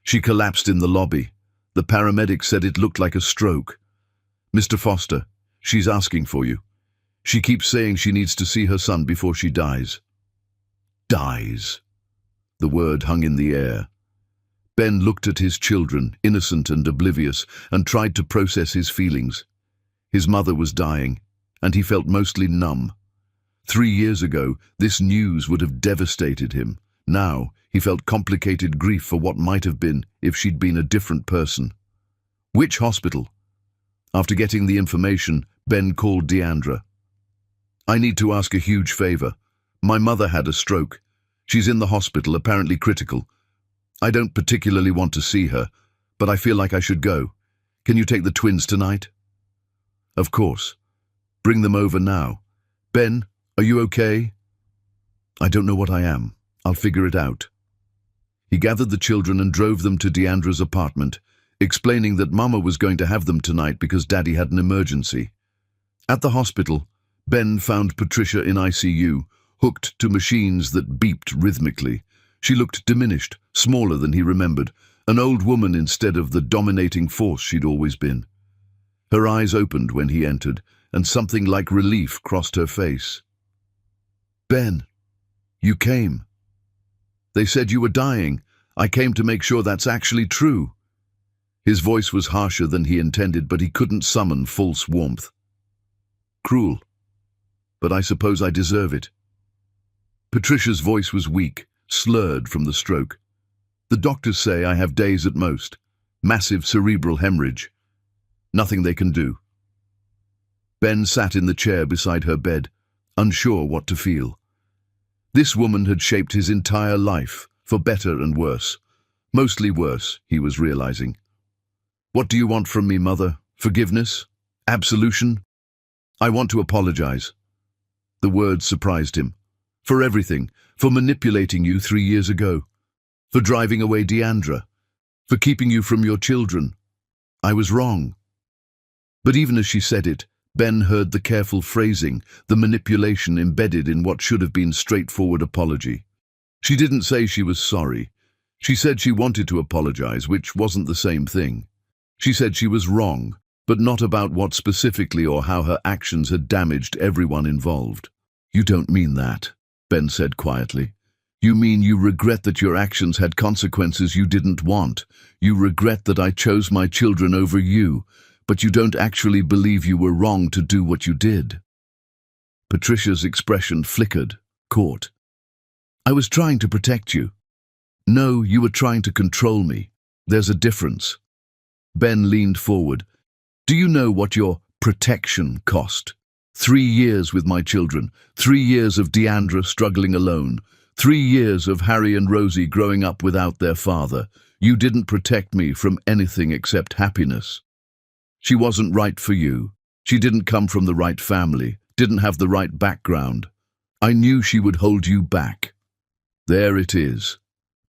[SPEAKER 1] "She collapsed in the lobby. The paramedic said it looked like a stroke. Mr. Foster, she's asking for you. She keeps saying she needs to see her son before she dies." Dies. The word hung in the air. Ben looked at his children, innocent and oblivious, and tried to process his feelings. His mother was dying, and he felt mostly numb. 3 years ago, this news would have devastated him. Now, he felt complicated grief for what might have been if she'd been a different person. Which hospital? After getting the information, Ben called Deandra. "I need to ask a huge favor. My mother had a stroke. She's in the hospital, apparently critical. I don't particularly want to see her, but I feel like I should go. Can you take the twins tonight?" "Of course. Bring them over now. Ben, are you okay?" "I don't know what I am. I'll figure it out." He gathered the children and drove them to Deandra's apartment, explaining that Mama was going to have them tonight because Daddy had an emergency. At the hospital, Ben found Patricia in ICU, hooked to machines that beeped rhythmically. She looked diminished, smaller than he remembered, an old woman instead of the dominating force she'd always been. Her eyes opened when he entered, and something like relief crossed her face. "Ben, you came. They said you were dying. I came to make sure that's actually true." His voice was harsher than he intended, but he couldn't summon false warmth. "Cruel, but I suppose I deserve it." Patricia's voice was weak, slurred from the stroke. "The doctors say I have days at most. Massive cerebral hemorrhage. Nothing they can do." Ben sat in the chair beside her bed, unsure what to feel. This woman had shaped his entire life, for better and worse. Mostly worse, he was realizing. "What do you want from me, Mother? Forgiveness? Absolution?" "I want to apologize." The word surprised him. "For everything. For manipulating you 3 years ago. For driving away Deandra. For keeping you from your children. I was wrong." But even as she said it, Ben heard the careful phrasing, the manipulation embedded in what should have been straightforward apology. She didn't say she was sorry. She said she wanted to apologize, which wasn't the same thing. She said she was wrong, but not about what specifically or how her actions had damaged everyone involved. "You don't mean that," Ben said quietly. "You mean you regret that your actions had consequences you didn't want. You regret that I chose my children over you, but you don't actually believe you were wrong to do what you did." Patricia's expression flickered, caught. "I was trying to protect you." "No, you were trying to control me. There's a difference." Ben leaned forward. "Do you know what your protection cost? 3 years with my children, 3 years of Deandra struggling alone, 3 years of Harry and Rosie growing up without their father. You didn't protect me from anything except happiness. She wasn't right for you. She didn't come from the right family, didn't have the right background. I knew she would hold you back." "There it is."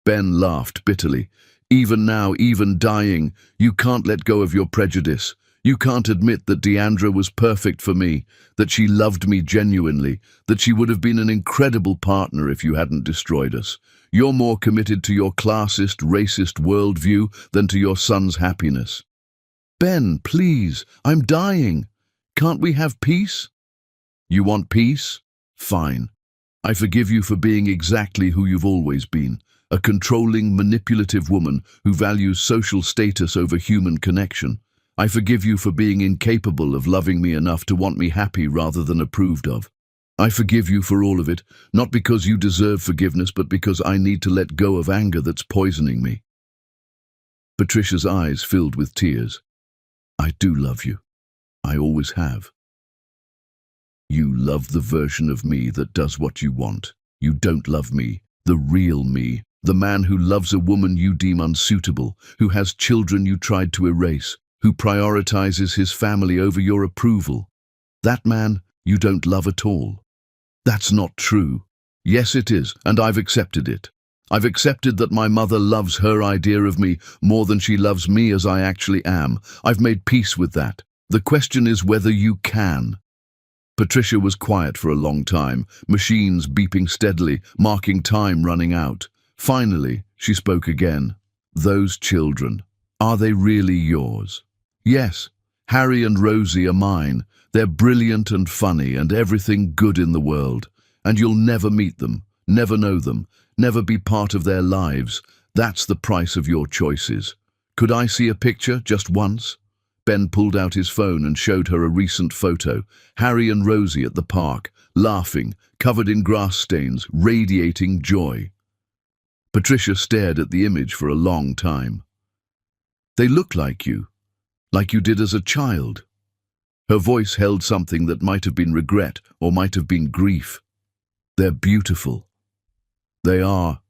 [SPEAKER 1] Ben laughed bitterly. "Even now, even dying, you can't let go of your prejudice. You can't admit that Deandra was perfect for me, that she loved me genuinely, that she would have been an incredible partner if you hadn't destroyed us. You're more committed to your classist, racist worldview than to your son's happiness." "Ben, please, I'm dying. Can't we have peace?" "You want peace? Fine. I forgive you for being exactly who you've always been, a controlling, manipulative woman who values social status over human connection. I forgive you for being incapable of loving me enough to want me happy rather than approved of. I forgive you for all of it, not because you deserve forgiveness, but because I need to let go of anger that's poisoning me." Patricia's eyes filled with tears. "I do love you. I always have." "You love the version of me that does what you want. You don't love me, the real me, the man who loves a woman you deem unsuitable, who has children you tried to erase, who prioritizes his family over your approval. That man you don't love at all." "That's not true." "Yes, it is, and I've accepted it. I've accepted that my mother loves her idea of me more than she loves me as I actually am. I've made peace with that. The question is whether you can." Patricia was quiet for a long time, machines beeping steadily, marking time running out. Finally, she spoke again. "Those children, are they really yours?" "Yes, Harry and Rosie are mine. They're brilliant and funny and everything good in the world. And you'll never meet them, never know them, never be part of their lives. That's the price of your choices. Could I see a picture, just once?" Ben pulled out his phone and showed her a recent photo. Harry and Rosie at the park, laughing, covered in grass stains, radiating joy. Patricia stared at the image for a long time. "They look like you did as a child." Her voice held something that might have been regret or might have been grief. "They're beautiful." "They are,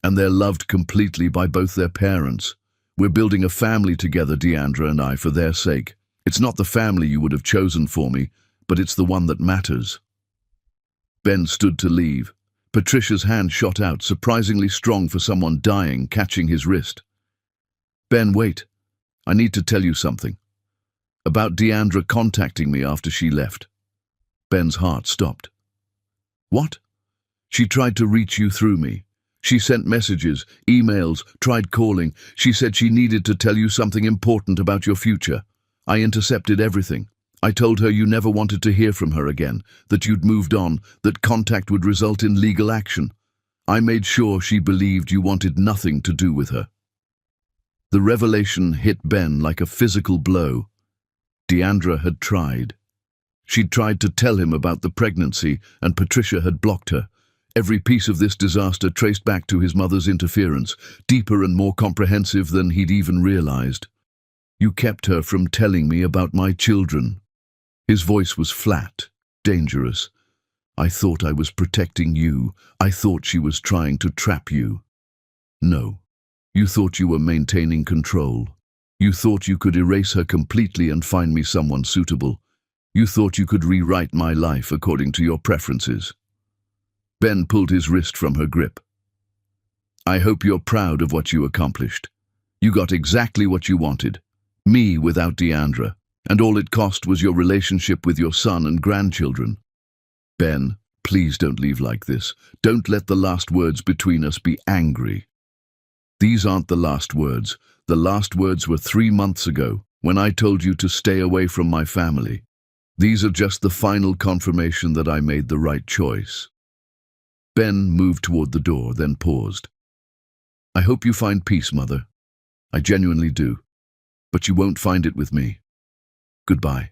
[SPEAKER 1] and they're loved completely by both their parents. We're building a family together, Deandra and I, for their sake. It's not the family you would have chosen for me, but it's the one that matters." Ben stood to leave. Patricia's hand shot out, surprisingly strong for someone dying, catching his wrist. "Ben, wait. I need to tell you something. About Deandra contacting me after she left." Ben's heart stopped. "What?" "She tried to reach you through me. She sent messages, emails, tried calling. She said she needed to tell you something important about your future. I intercepted everything. I told her you never wanted to hear from her again, that you'd moved on, that contact would result in legal action. I made sure she believed you wanted nothing to do with her." The revelation hit Ben like a physical blow. Deandra had tried. She'd tried to tell him about the pregnancy, and Patricia had blocked her. Every piece of this disaster traced back to his mother's interference, deeper and more comprehensive than he'd even realized. "You kept her from telling me about my children." His voice was flat, dangerous. "I thought I was protecting you. I thought she was trying to trap you." "No. You thought you were maintaining control. You thought you could erase her completely and find me someone suitable. You thought you could rewrite my life according to your preferences." Ben pulled his wrist from her grip. "I hope you're proud of what you accomplished. You got exactly what you wanted. Me without Deandra. And all it cost was your relationship with your son and grandchildren. Ben, please don't leave like this. Don't let the last words between us be angry. These aren't the last words. The last words were 3 months ago, when I told you to stay away from my family. These are just the final confirmation that I made the right choice. Ben moved toward the door, then paused. I hope you find peace, Mother. I genuinely do. But you won't find it with me. Goodbye.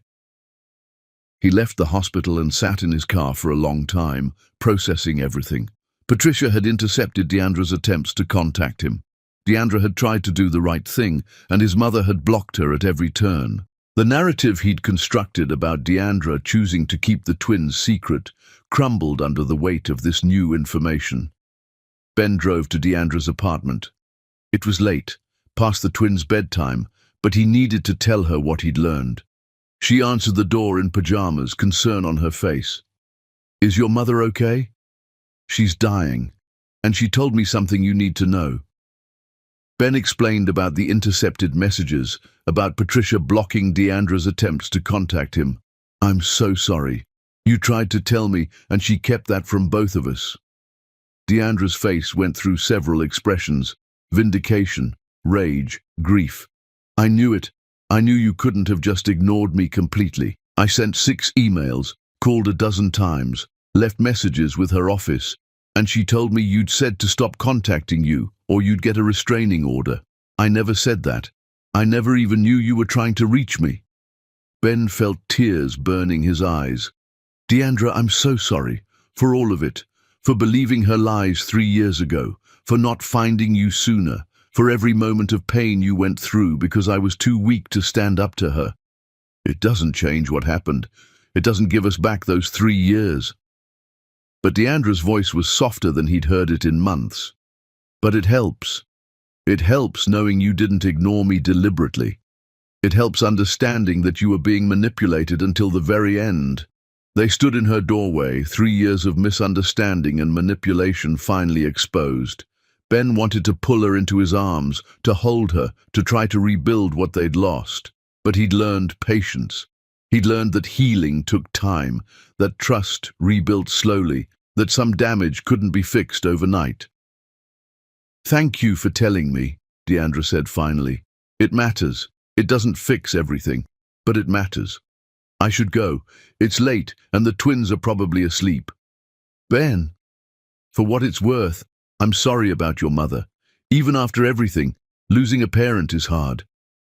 [SPEAKER 1] He left the hospital and sat in his car for a long time, processing everything. Patricia had intercepted Deandra's attempts to contact him. Deandra had tried to do the right thing, and his mother had blocked her at every turn. The narrative he'd constructed about Deandra choosing to keep the twins secret crumbled under the weight of this new information. Ben drove to Deandra's apartment. It was late, past the twins' bedtime, but he needed to tell her what he'd learned. She answered the door in pajamas, concern on her face. Is your mother okay? She's dying, and she told me something you need to know. Ben explained about the intercepted messages, about Patricia blocking Deandra's attempts to contact him. I'm so sorry. You tried to tell me, and she kept that from both of us. Deandra's face went through several expressions: vindication, rage, grief. I knew it. I knew you couldn't have just ignored me completely. I sent 6 emails, called a dozen times, left messages with her office, and she told me you'd said to stop contacting you, or you'd get a restraining order. I never said that. I never even knew you were trying to reach me. Ben felt tears burning his eyes. Deandra, I'm so sorry, for all of it, for believing her lies 3 years ago, for not finding you sooner, for every moment of pain you went through because I was too weak to stand up to her. It doesn't change what happened. It doesn't give us back those 3 years. But Deandra's voice was softer than he'd heard it in months. But it helps. It helps knowing you didn't ignore me deliberately. It helps understanding that you were being manipulated until the very end. They stood in her doorway, 3 years of misunderstanding and manipulation finally exposed. Ben wanted to pull her into his arms, to hold her, to try to rebuild what they'd lost. But he'd learned patience. He'd learned that healing took time, that trust rebuilt slowly, that some damage couldn't be fixed overnight. Thank you for telling me, Deandra said finally. It matters. It doesn't fix everything, but it matters. I should go. It's late, and the twins are probably asleep. Ben, for what it's worth, I'm sorry about your mother. Even after everything, losing a parent is hard.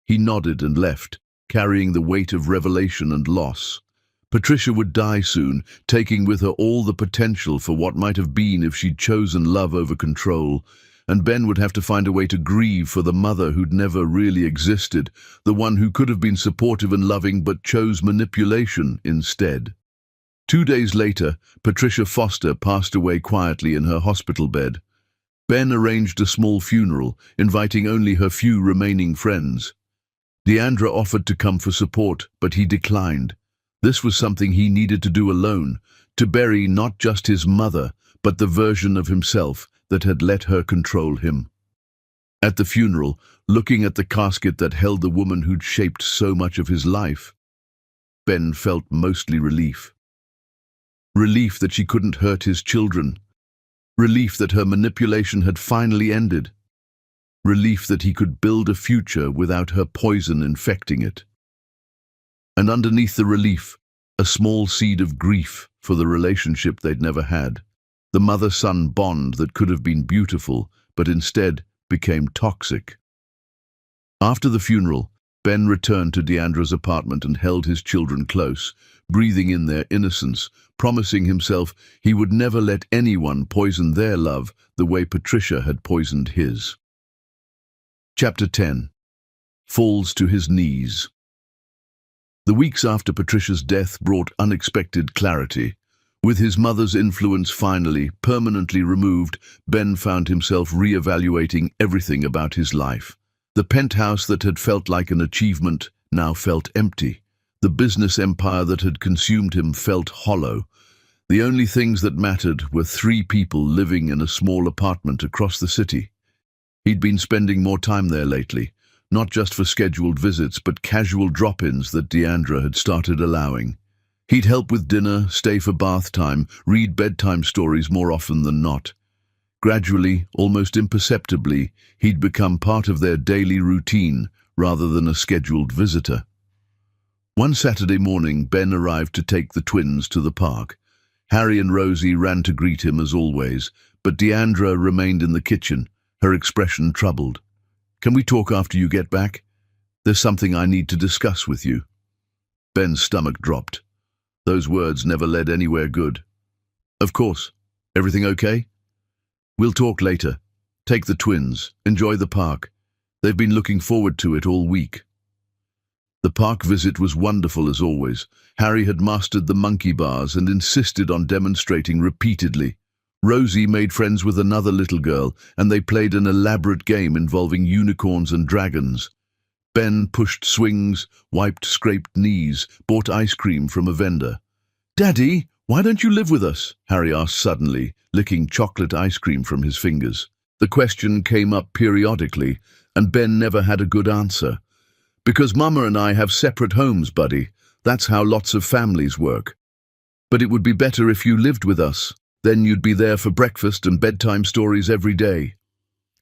[SPEAKER 1] He nodded and left, carrying the weight of revelation and loss. Patricia would die soon, taking with her all the potential for what might have been if she'd chosen love over control, and Ben would have to find a way to grieve for the mother who'd never really existed, the one who could have been supportive and loving but chose manipulation instead. 2 days later, Patricia Foster passed away quietly in her hospital bed. Ben arranged a small funeral, inviting only her few remaining friends. Deandra offered to come for support, but he declined. This was something he needed to do alone, to bury not just his mother, but the version of himself that had let her control him. At the funeral, looking at the casket that held the woman who'd shaped so much of his life, Ben felt mostly relief. Relief that she couldn't hurt his children. Relief that her manipulation had finally ended. Relief that he could build a future without her poison infecting it. And underneath the relief, a small seed of grief for the relationship they'd never had. The mother-son bond that could have been beautiful, but instead became toxic. After the funeral, Ben returned to Deandra's apartment and held his children close, breathing in their innocence, promising himself he would never let anyone poison their love the way Patricia had poisoned his. Chapter 10. Falls to his knees. The weeks after Patricia's death brought unexpected clarity. With his mother's influence finally, permanently removed, Ben found himself re-evaluating everything about his life. The penthouse that had felt like an achievement now felt empty. The business empire that had consumed him felt hollow. The only things that mattered were 3 people living in a small apartment across the city. He'd been spending more time there lately, not just for scheduled visits, but casual drop-ins that Deandra had started allowing. He'd help with dinner, stay for bath time, read bedtime stories more often than not. Gradually, almost imperceptibly, he'd become part of their daily routine rather than a scheduled visitor. One Saturday morning, Ben arrived to take the twins to the park. Harry and Rosie ran to greet him as always, but Deandra remained in the kitchen, her expression troubled. "Can we talk after you get back? There's something I need to discuss with you." Ben's stomach dropped. Those words never led anywhere good. "Of course. Everything okay? We'll talk later. Take the twins. Enjoy the park. They've been looking forward to it all week." The park visit was wonderful as always. Harry had mastered the monkey bars and insisted on demonstrating repeatedly. Rosie made friends with another little girl, and they played an elaborate game involving unicorns and dragons. Ben pushed swings, wiped scraped knees, bought ice cream from a vendor. "Daddy, why don't you live with us?" Harry asked suddenly, licking chocolate ice cream from his fingers. The question came up periodically, and Ben never had a good answer. "Because Mama and I have separate homes, buddy. That's how lots of families work. But it would be better if you lived with us. Then you'd be there for breakfast and bedtime stories every day."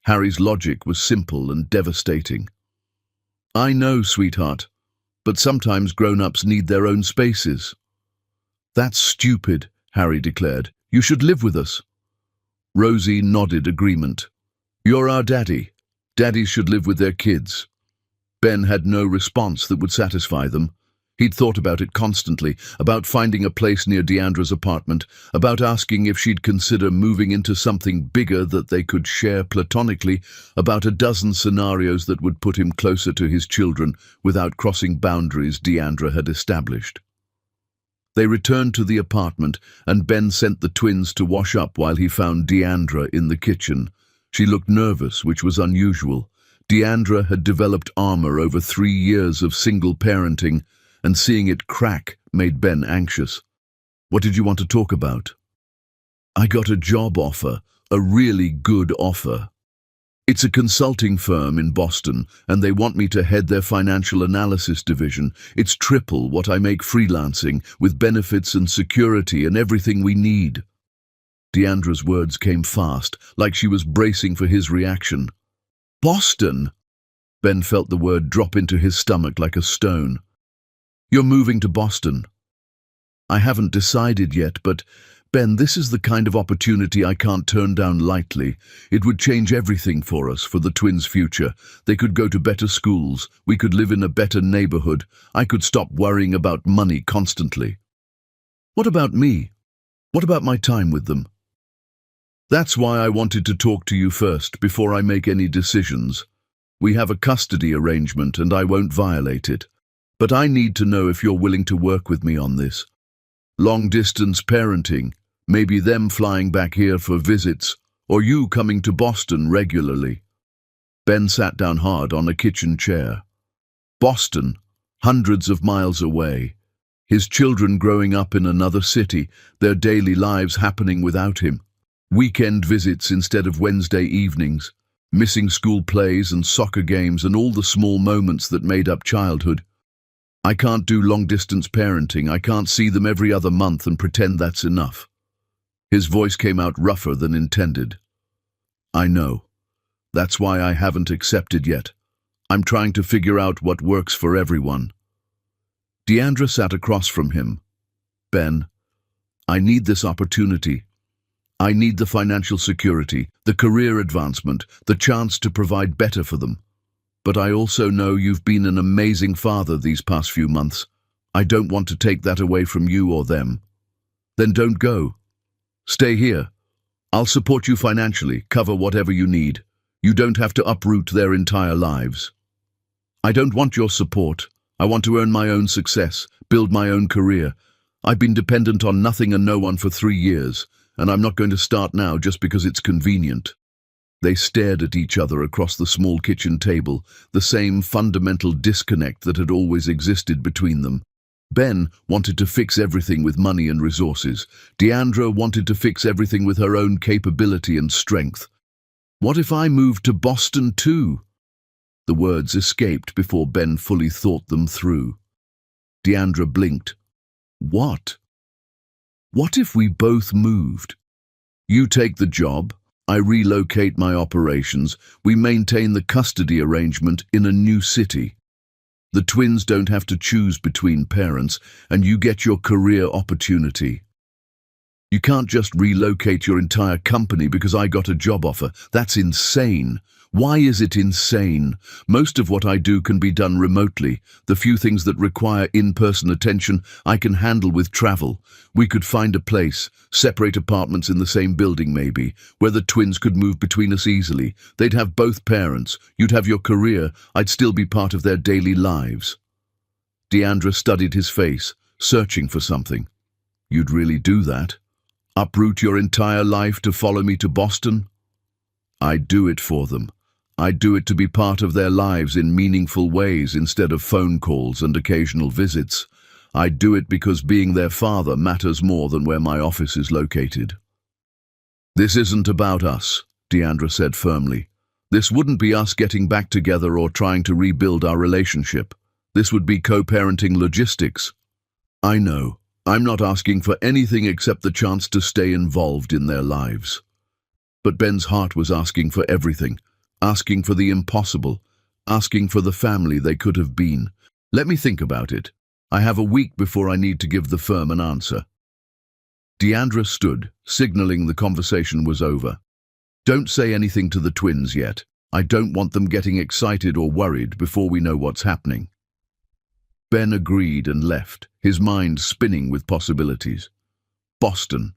[SPEAKER 1] Harry's logic was simple and devastating. "I know, sweetheart, but sometimes grown-ups need their own spaces." "That's stupid," Harry declared. "You should live with us." Rosie nodded agreement. "You're our daddy. Daddies should live with their kids." Ben had no response that would satisfy them. He'd thought about it constantly, about finding a place near Deandra's apartment, about asking if she'd consider moving into something bigger that they could share platonically, about a dozen scenarios that would put him closer to his children without crossing boundaries Deandra had established. They returned to the apartment, and Ben sent the twins to wash up while he found Deandra in the kitchen. She looked nervous, which was unusual. Deandra had developed armor over 3 years of single parenting, and seeing it crack made Ben anxious. "What did you want to talk about?" "I got a job offer, a really good offer. It's a consulting firm in Boston, and they want me to head their financial analysis division. It's triple what I make freelancing, with benefits and security and everything we need." Deandra's words came fast, like she was bracing for his reaction. "Boston?" Ben felt the word drop into his stomach like a stone. "You're moving to Boston?" "I haven't decided yet, but, Ben, this is the kind of opportunity I can't turn down lightly. It would change everything for us, for the twins' future. They could go to better schools. We could live in a better neighborhood. I could stop worrying about money constantly." "What about me? What about my time with them?" "That's why I wanted to talk to you first, before I make any decisions. We have a custody arrangement, and I won't violate it. But I need to know if you're willing to work with me on this. Long-distance parenting, maybe them flying back here for visits, or you coming to Boston regularly." Ben sat down hard on a kitchen chair. Boston, hundreds of miles away. His children growing up in another city, their daily lives happening without him. Weekend visits instead of Wednesday evenings. Missing school plays and soccer games and all the small moments that made up childhood. "I can't do long-distance parenting. I can't see them every other month and pretend that's enough." His voice came out rougher than intended. "I know. That's why I haven't accepted yet. I'm trying to figure out what works for everyone." Deandra sat across from him. "Ben, I need this opportunity. I need the financial security, the career advancement, the chance to provide better for them. But I also know you've been an amazing father these past few months. I don't want to take that away from you or them." "Then don't go. Stay here. I'll support you financially, cover whatever you need. You don't have to uproot their entire lives." "I don't want your support. I want to earn my own success, build my own career. I've been dependent on nothing and no one for 3 years, and I'm not going to start now just because it's convenient." They stared at each other across the small kitchen table, the same fundamental disconnect that had always existed between them. Ben wanted to fix everything with money and resources. Deandra wanted to fix everything with her own capability and strength. What if I moved to Boston too? The words escaped before Ben fully thought them through. Deandra blinked. What? What if we both moved? You take the job, I relocate my operations, we maintain the custody arrangement in a new city. The twins don't have to choose between parents, and you get your career opportunity. You can't just relocate your entire company because I got a job offer. That's insane. Why is it insane? Most of what I do can be done remotely. The few things that require in-person attention I can handle with travel. We could find a place, separate apartments in the same building maybe, where the twins could move between us easily. They'd have both parents. You'd have your career. I'd still be part of their daily lives. Deandra studied his face, searching for something. You'd really do that? Uproot your entire life to follow me to Boston? I'd do it for them. I'd do it to be part of their lives in meaningful ways instead of phone calls and occasional visits. I'd do it because being their father matters more than where my office is located. This isn't about us, Deandra said firmly. This wouldn't be us getting back together or trying to rebuild our relationship. This would be co-parenting logistics. I know. I'm not asking for anything except the chance to stay involved in their lives. But Ben's heart was asking for everything, asking for the impossible, asking for the family they could have been. Let me think about it. I have a week before I need to give the firm an answer. Deandra stood, signaling the conversation was over. Don't say anything to the twins yet. I don't want them getting excited or worried before we know what's happening. Ben agreed and left, his mind spinning with possibilities. Boston,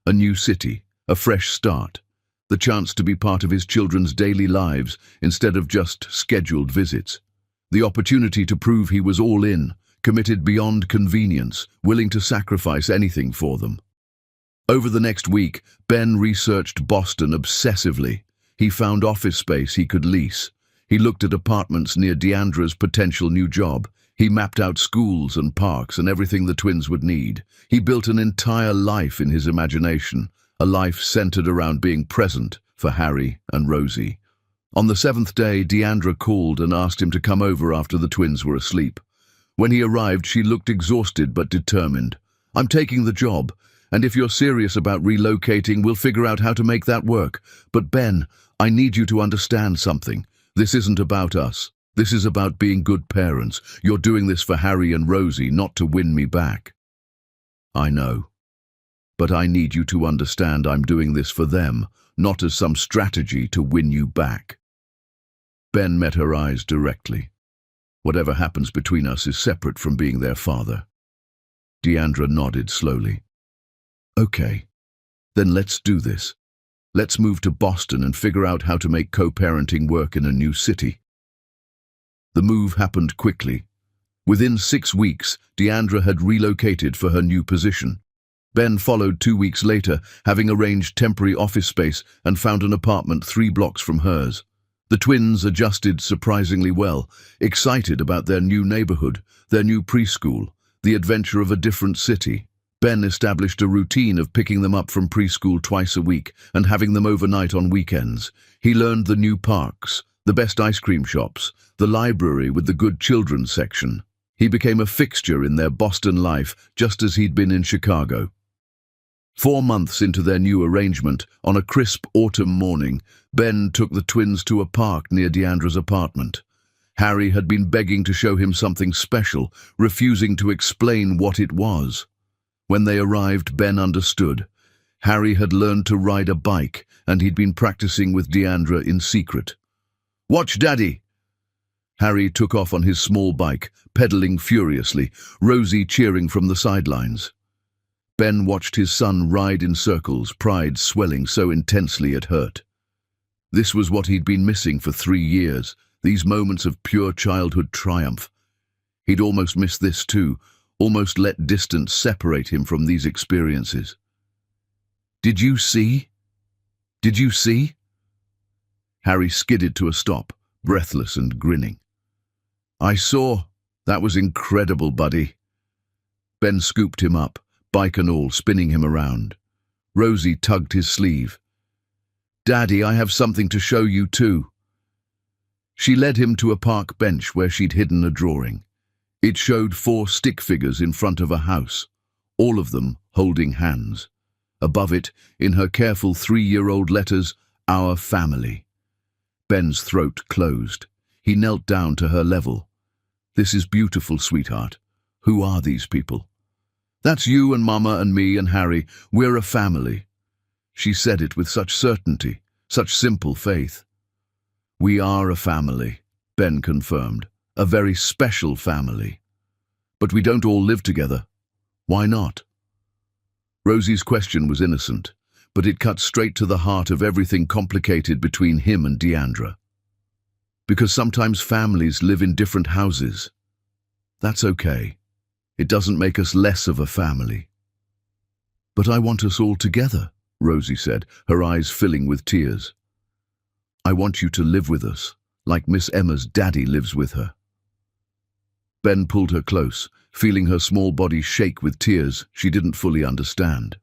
[SPEAKER 1] a new city, a fresh start, the chance to be part of his children's daily lives instead of just scheduled visits. The opportunity to prove he was all in, committed beyond convenience, willing to sacrifice anything for them. Over the next week, Ben researched Boston obsessively. He found office space he could lease. He looked at apartments near Deandra's potential new job. He mapped out schools and parks and everything the twins would need. He built an entire life in his imagination, a life centered around being present for Harry and Rosie. On the 7th day, Deandra called and asked him to come over after the twins were asleep. When he arrived, she looked exhausted but determined. I'm taking the job, and if you're serious about relocating, we'll figure out how to make that work. But Ben, I need you to understand something. This isn't about us. This is about being good parents. You're doing this for Harry and Rosie, not to win me back. I know. But I need you to understand I'm doing this for them, not as some strategy to win you back. Ben met her eyes directly. Whatever happens between us is separate from being their father. Deandra nodded slowly. Okay, then let's do this. Let's move to Boston and figure out how to make co-parenting work in a new city. The move happened quickly. Within 6 weeks, Deandra had relocated for her new position. Ben followed 2 weeks later, having arranged temporary office space and found an apartment 3 blocks from hers. The twins adjusted surprisingly well, excited about their new neighborhood, their new preschool, the adventure of a different city. Ben established a routine of picking them up from preschool twice a week and having them overnight on weekends. He learned the new parks, the best ice cream shops, the library with the good children's section. He became a fixture in their Boston life, just as he'd been in Chicago. 4 months into their new arrangement, on a crisp autumn morning, Ben took the twins to a park near Deandra's apartment. Harry had been begging to show him something special, refusing to explain what it was. When they arrived, Ben understood. Harry had learned to ride a bike, and he'd been practicing with Deandra in secret. "Watch, Daddy!" Harry took off on his small bike, pedaling furiously, Rosie cheering from the sidelines. Ben watched his son ride in circles, pride swelling so intensely it hurt. This was what he'd been missing for 3 years, these moments of pure childhood triumph. He'd almost missed this too, almost let distance separate him from these experiences. "Did you see? Did you see?" Harry skidded to a stop, breathless and grinning. "I saw. That was incredible, buddy." Ben scooped him up, bike and all, spinning him around. Rosie tugged his sleeve. "Daddy, I have something to show you too." She led him to a park bench where she'd hidden a drawing. It showed 4 stick figures in front of a house, all of them holding hands. Above it, in her careful 3-year-old letters, "Our family." Ben's throat closed. He knelt down to her level. "This is beautiful, sweetheart. Who are these people?" "That's you and Mama and me and Harry. We're a family." She said it with such certainty, such simple faith. "We are a family," Ben confirmed. "A very special family. But we don't all live together. Why not?" Rosie's question was innocent, but it cut straight to the heart of everything complicated between him and Deandra. "Because sometimes families live in different houses. That's okay. It doesn't make us less of a family." "But I want us all together," Rosie said, her eyes filling with tears. "I want you to live with us, like Miss Emma's daddy lives with her." Ben pulled her close, feeling her small body shake with tears she didn't fully understand.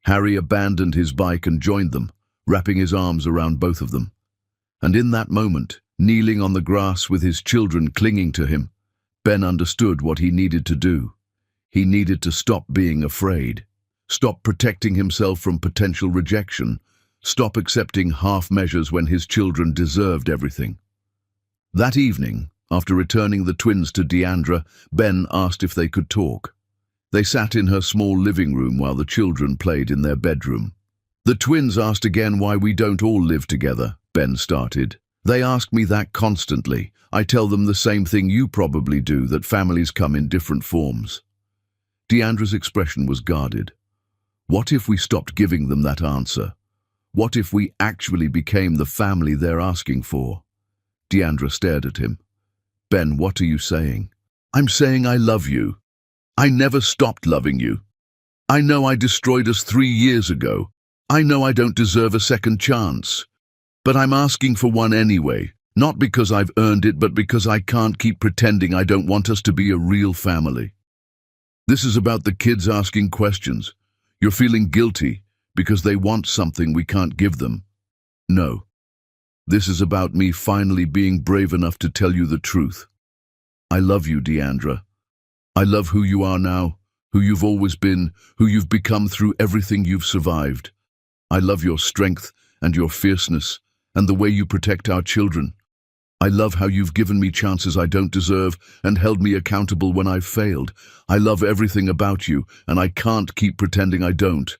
[SPEAKER 1] Harry abandoned his bike and joined them, wrapping his arms around both of them. And in that moment, kneeling on the grass with his children clinging to him, Ben understood what he needed to do. He needed to stop being afraid, stop protecting himself from potential rejection, stop accepting half measures when his children deserved everything. That evening, after returning the twins to Deandra, Ben asked if they could talk. They sat in her small living room while the children played in their bedroom. "The twins asked again why we don't all live together," Ben started. "They ask me that constantly. I tell them the same thing you probably do, that families come in different forms." Deandra's expression was guarded. What if we stopped giving them that answer? What if we actually became the family they're asking for? Deandra stared at him. "Ben, what are you saying?" "I'm saying I love you. I never stopped loving you. I know I destroyed us 3 years ago. I know I don't deserve a second chance. But I'm asking for one anyway, not because I've earned it, but because I can't keep pretending I don't want us to be a real family. This is about the kids asking questions. You're feeling guilty because they want something we can't give them. No. This is about me finally being brave enough to tell you the truth. I love you, Deandra. I love who you are now, who you've always been, who you've become through everything you've survived. I love your strength and your fierceness and the way you protect our children. I love how you've given me chances I don't deserve and held me accountable when I've failed. I love everything about you, and I can't keep pretending I don't."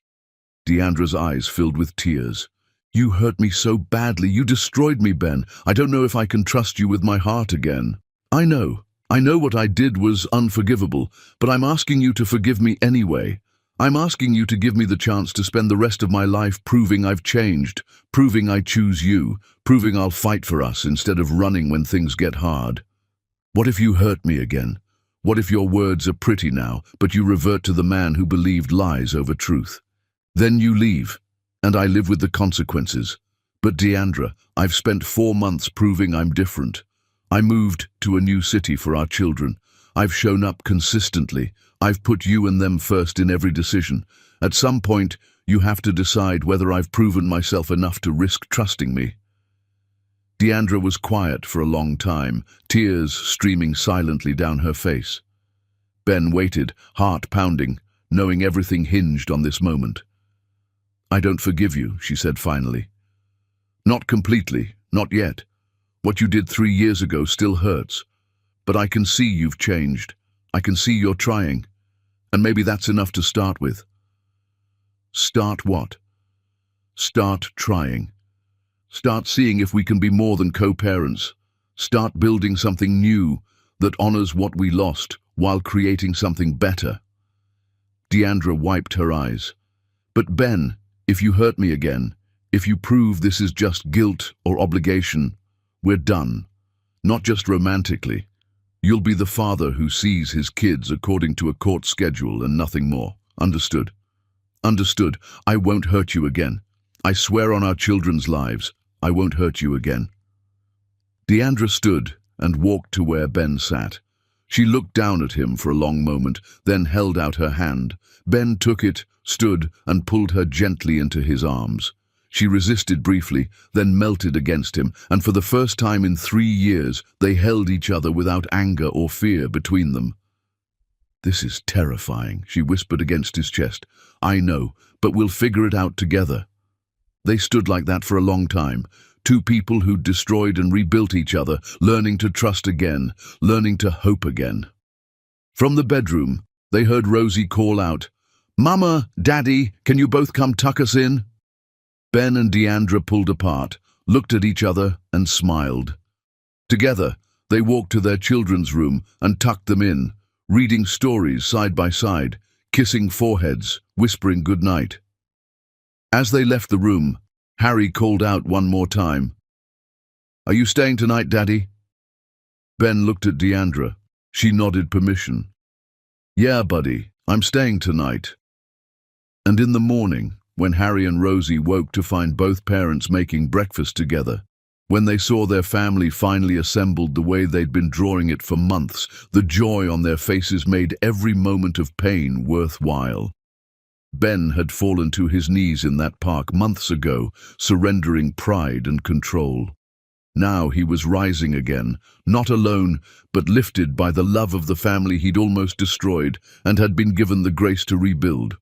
[SPEAKER 1] Deandra's eyes filled with tears. "You hurt me so badly. You destroyed me, Ben. I don't know if I can trust you with my heart again. I know what I did was unforgivable, but I'm asking you to forgive me anyway. I'm asking you to give me the chance to spend the rest of my life proving I've changed, proving I choose you, proving I'll fight for us instead of running when things get hard. What if you hurt me again? What if your words are pretty now, but you revert to the man who believed lies over truth? Then you leave, and I live with the consequences. But Deandra, I've spent 4 months proving I'm different. I moved to a new city for our children. I've shown up consistently. I've put you and them first in every decision. At some point, you have to decide whether I've proven myself enough to risk trusting me." Deandra was quiet for a long time, tears streaming silently down her face. Ben waited, heart pounding, knowing everything hinged on this moment. "I don't forgive you," she said finally. "Not completely, not yet. What you did 3 years ago still hurts. But I can see you've changed. I can see you're trying. And maybe that's enough to start with." Start what? Start trying. Start seeing if we can be more than co-parents. Start building something new that honors what we lost while creating something better. Deandra wiped her eyes. "But Ben, if you hurt me again, if you prove this is just guilt or obligation, we're done. Not just romantically. You'll be the father who sees his kids according to a court schedule and nothing more. Understood?" "Understood. I won't hurt you again. I swear on our children's lives, I won't hurt you again." Deandra stood and walked to where Ben sat. She looked down at him for a long moment, then held out her hand. Ben took it, stood, and pulled her gently into his arms. She resisted briefly, then melted against him, and for the first time in 3 years, they held each other without anger or fear between them. "This is terrifying," she whispered against his chest. "I know, but we'll figure it out together." They stood like that for a long time, two people who'd destroyed and rebuilt each other, learning to trust again, learning to hope again. From the bedroom, they heard Rosie call out, "Mama, Daddy, can you both come tuck us in?" Ben and Deandra pulled apart, looked at each other and smiled. Together, they walked to their children's room and tucked them in, reading stories side by side, kissing foreheads, whispering goodnight. As they left the room, Harry called out one more time, "Are you staying tonight, Daddy?" Ben looked at Deandra. She nodded permission. "Yeah, buddy, I'm staying tonight." And in the morning, when Harry and Rosie woke to find both parents making breakfast together, when they saw their family finally assembled the way they'd been drawing it for months, the joy on their faces made every moment of pain worthwhile. Ben had fallen to his knees in that park months ago, surrendering pride and control. Now he was rising again, not alone, but lifted by the love of the family he'd almost destroyed and had been given the grace to rebuild.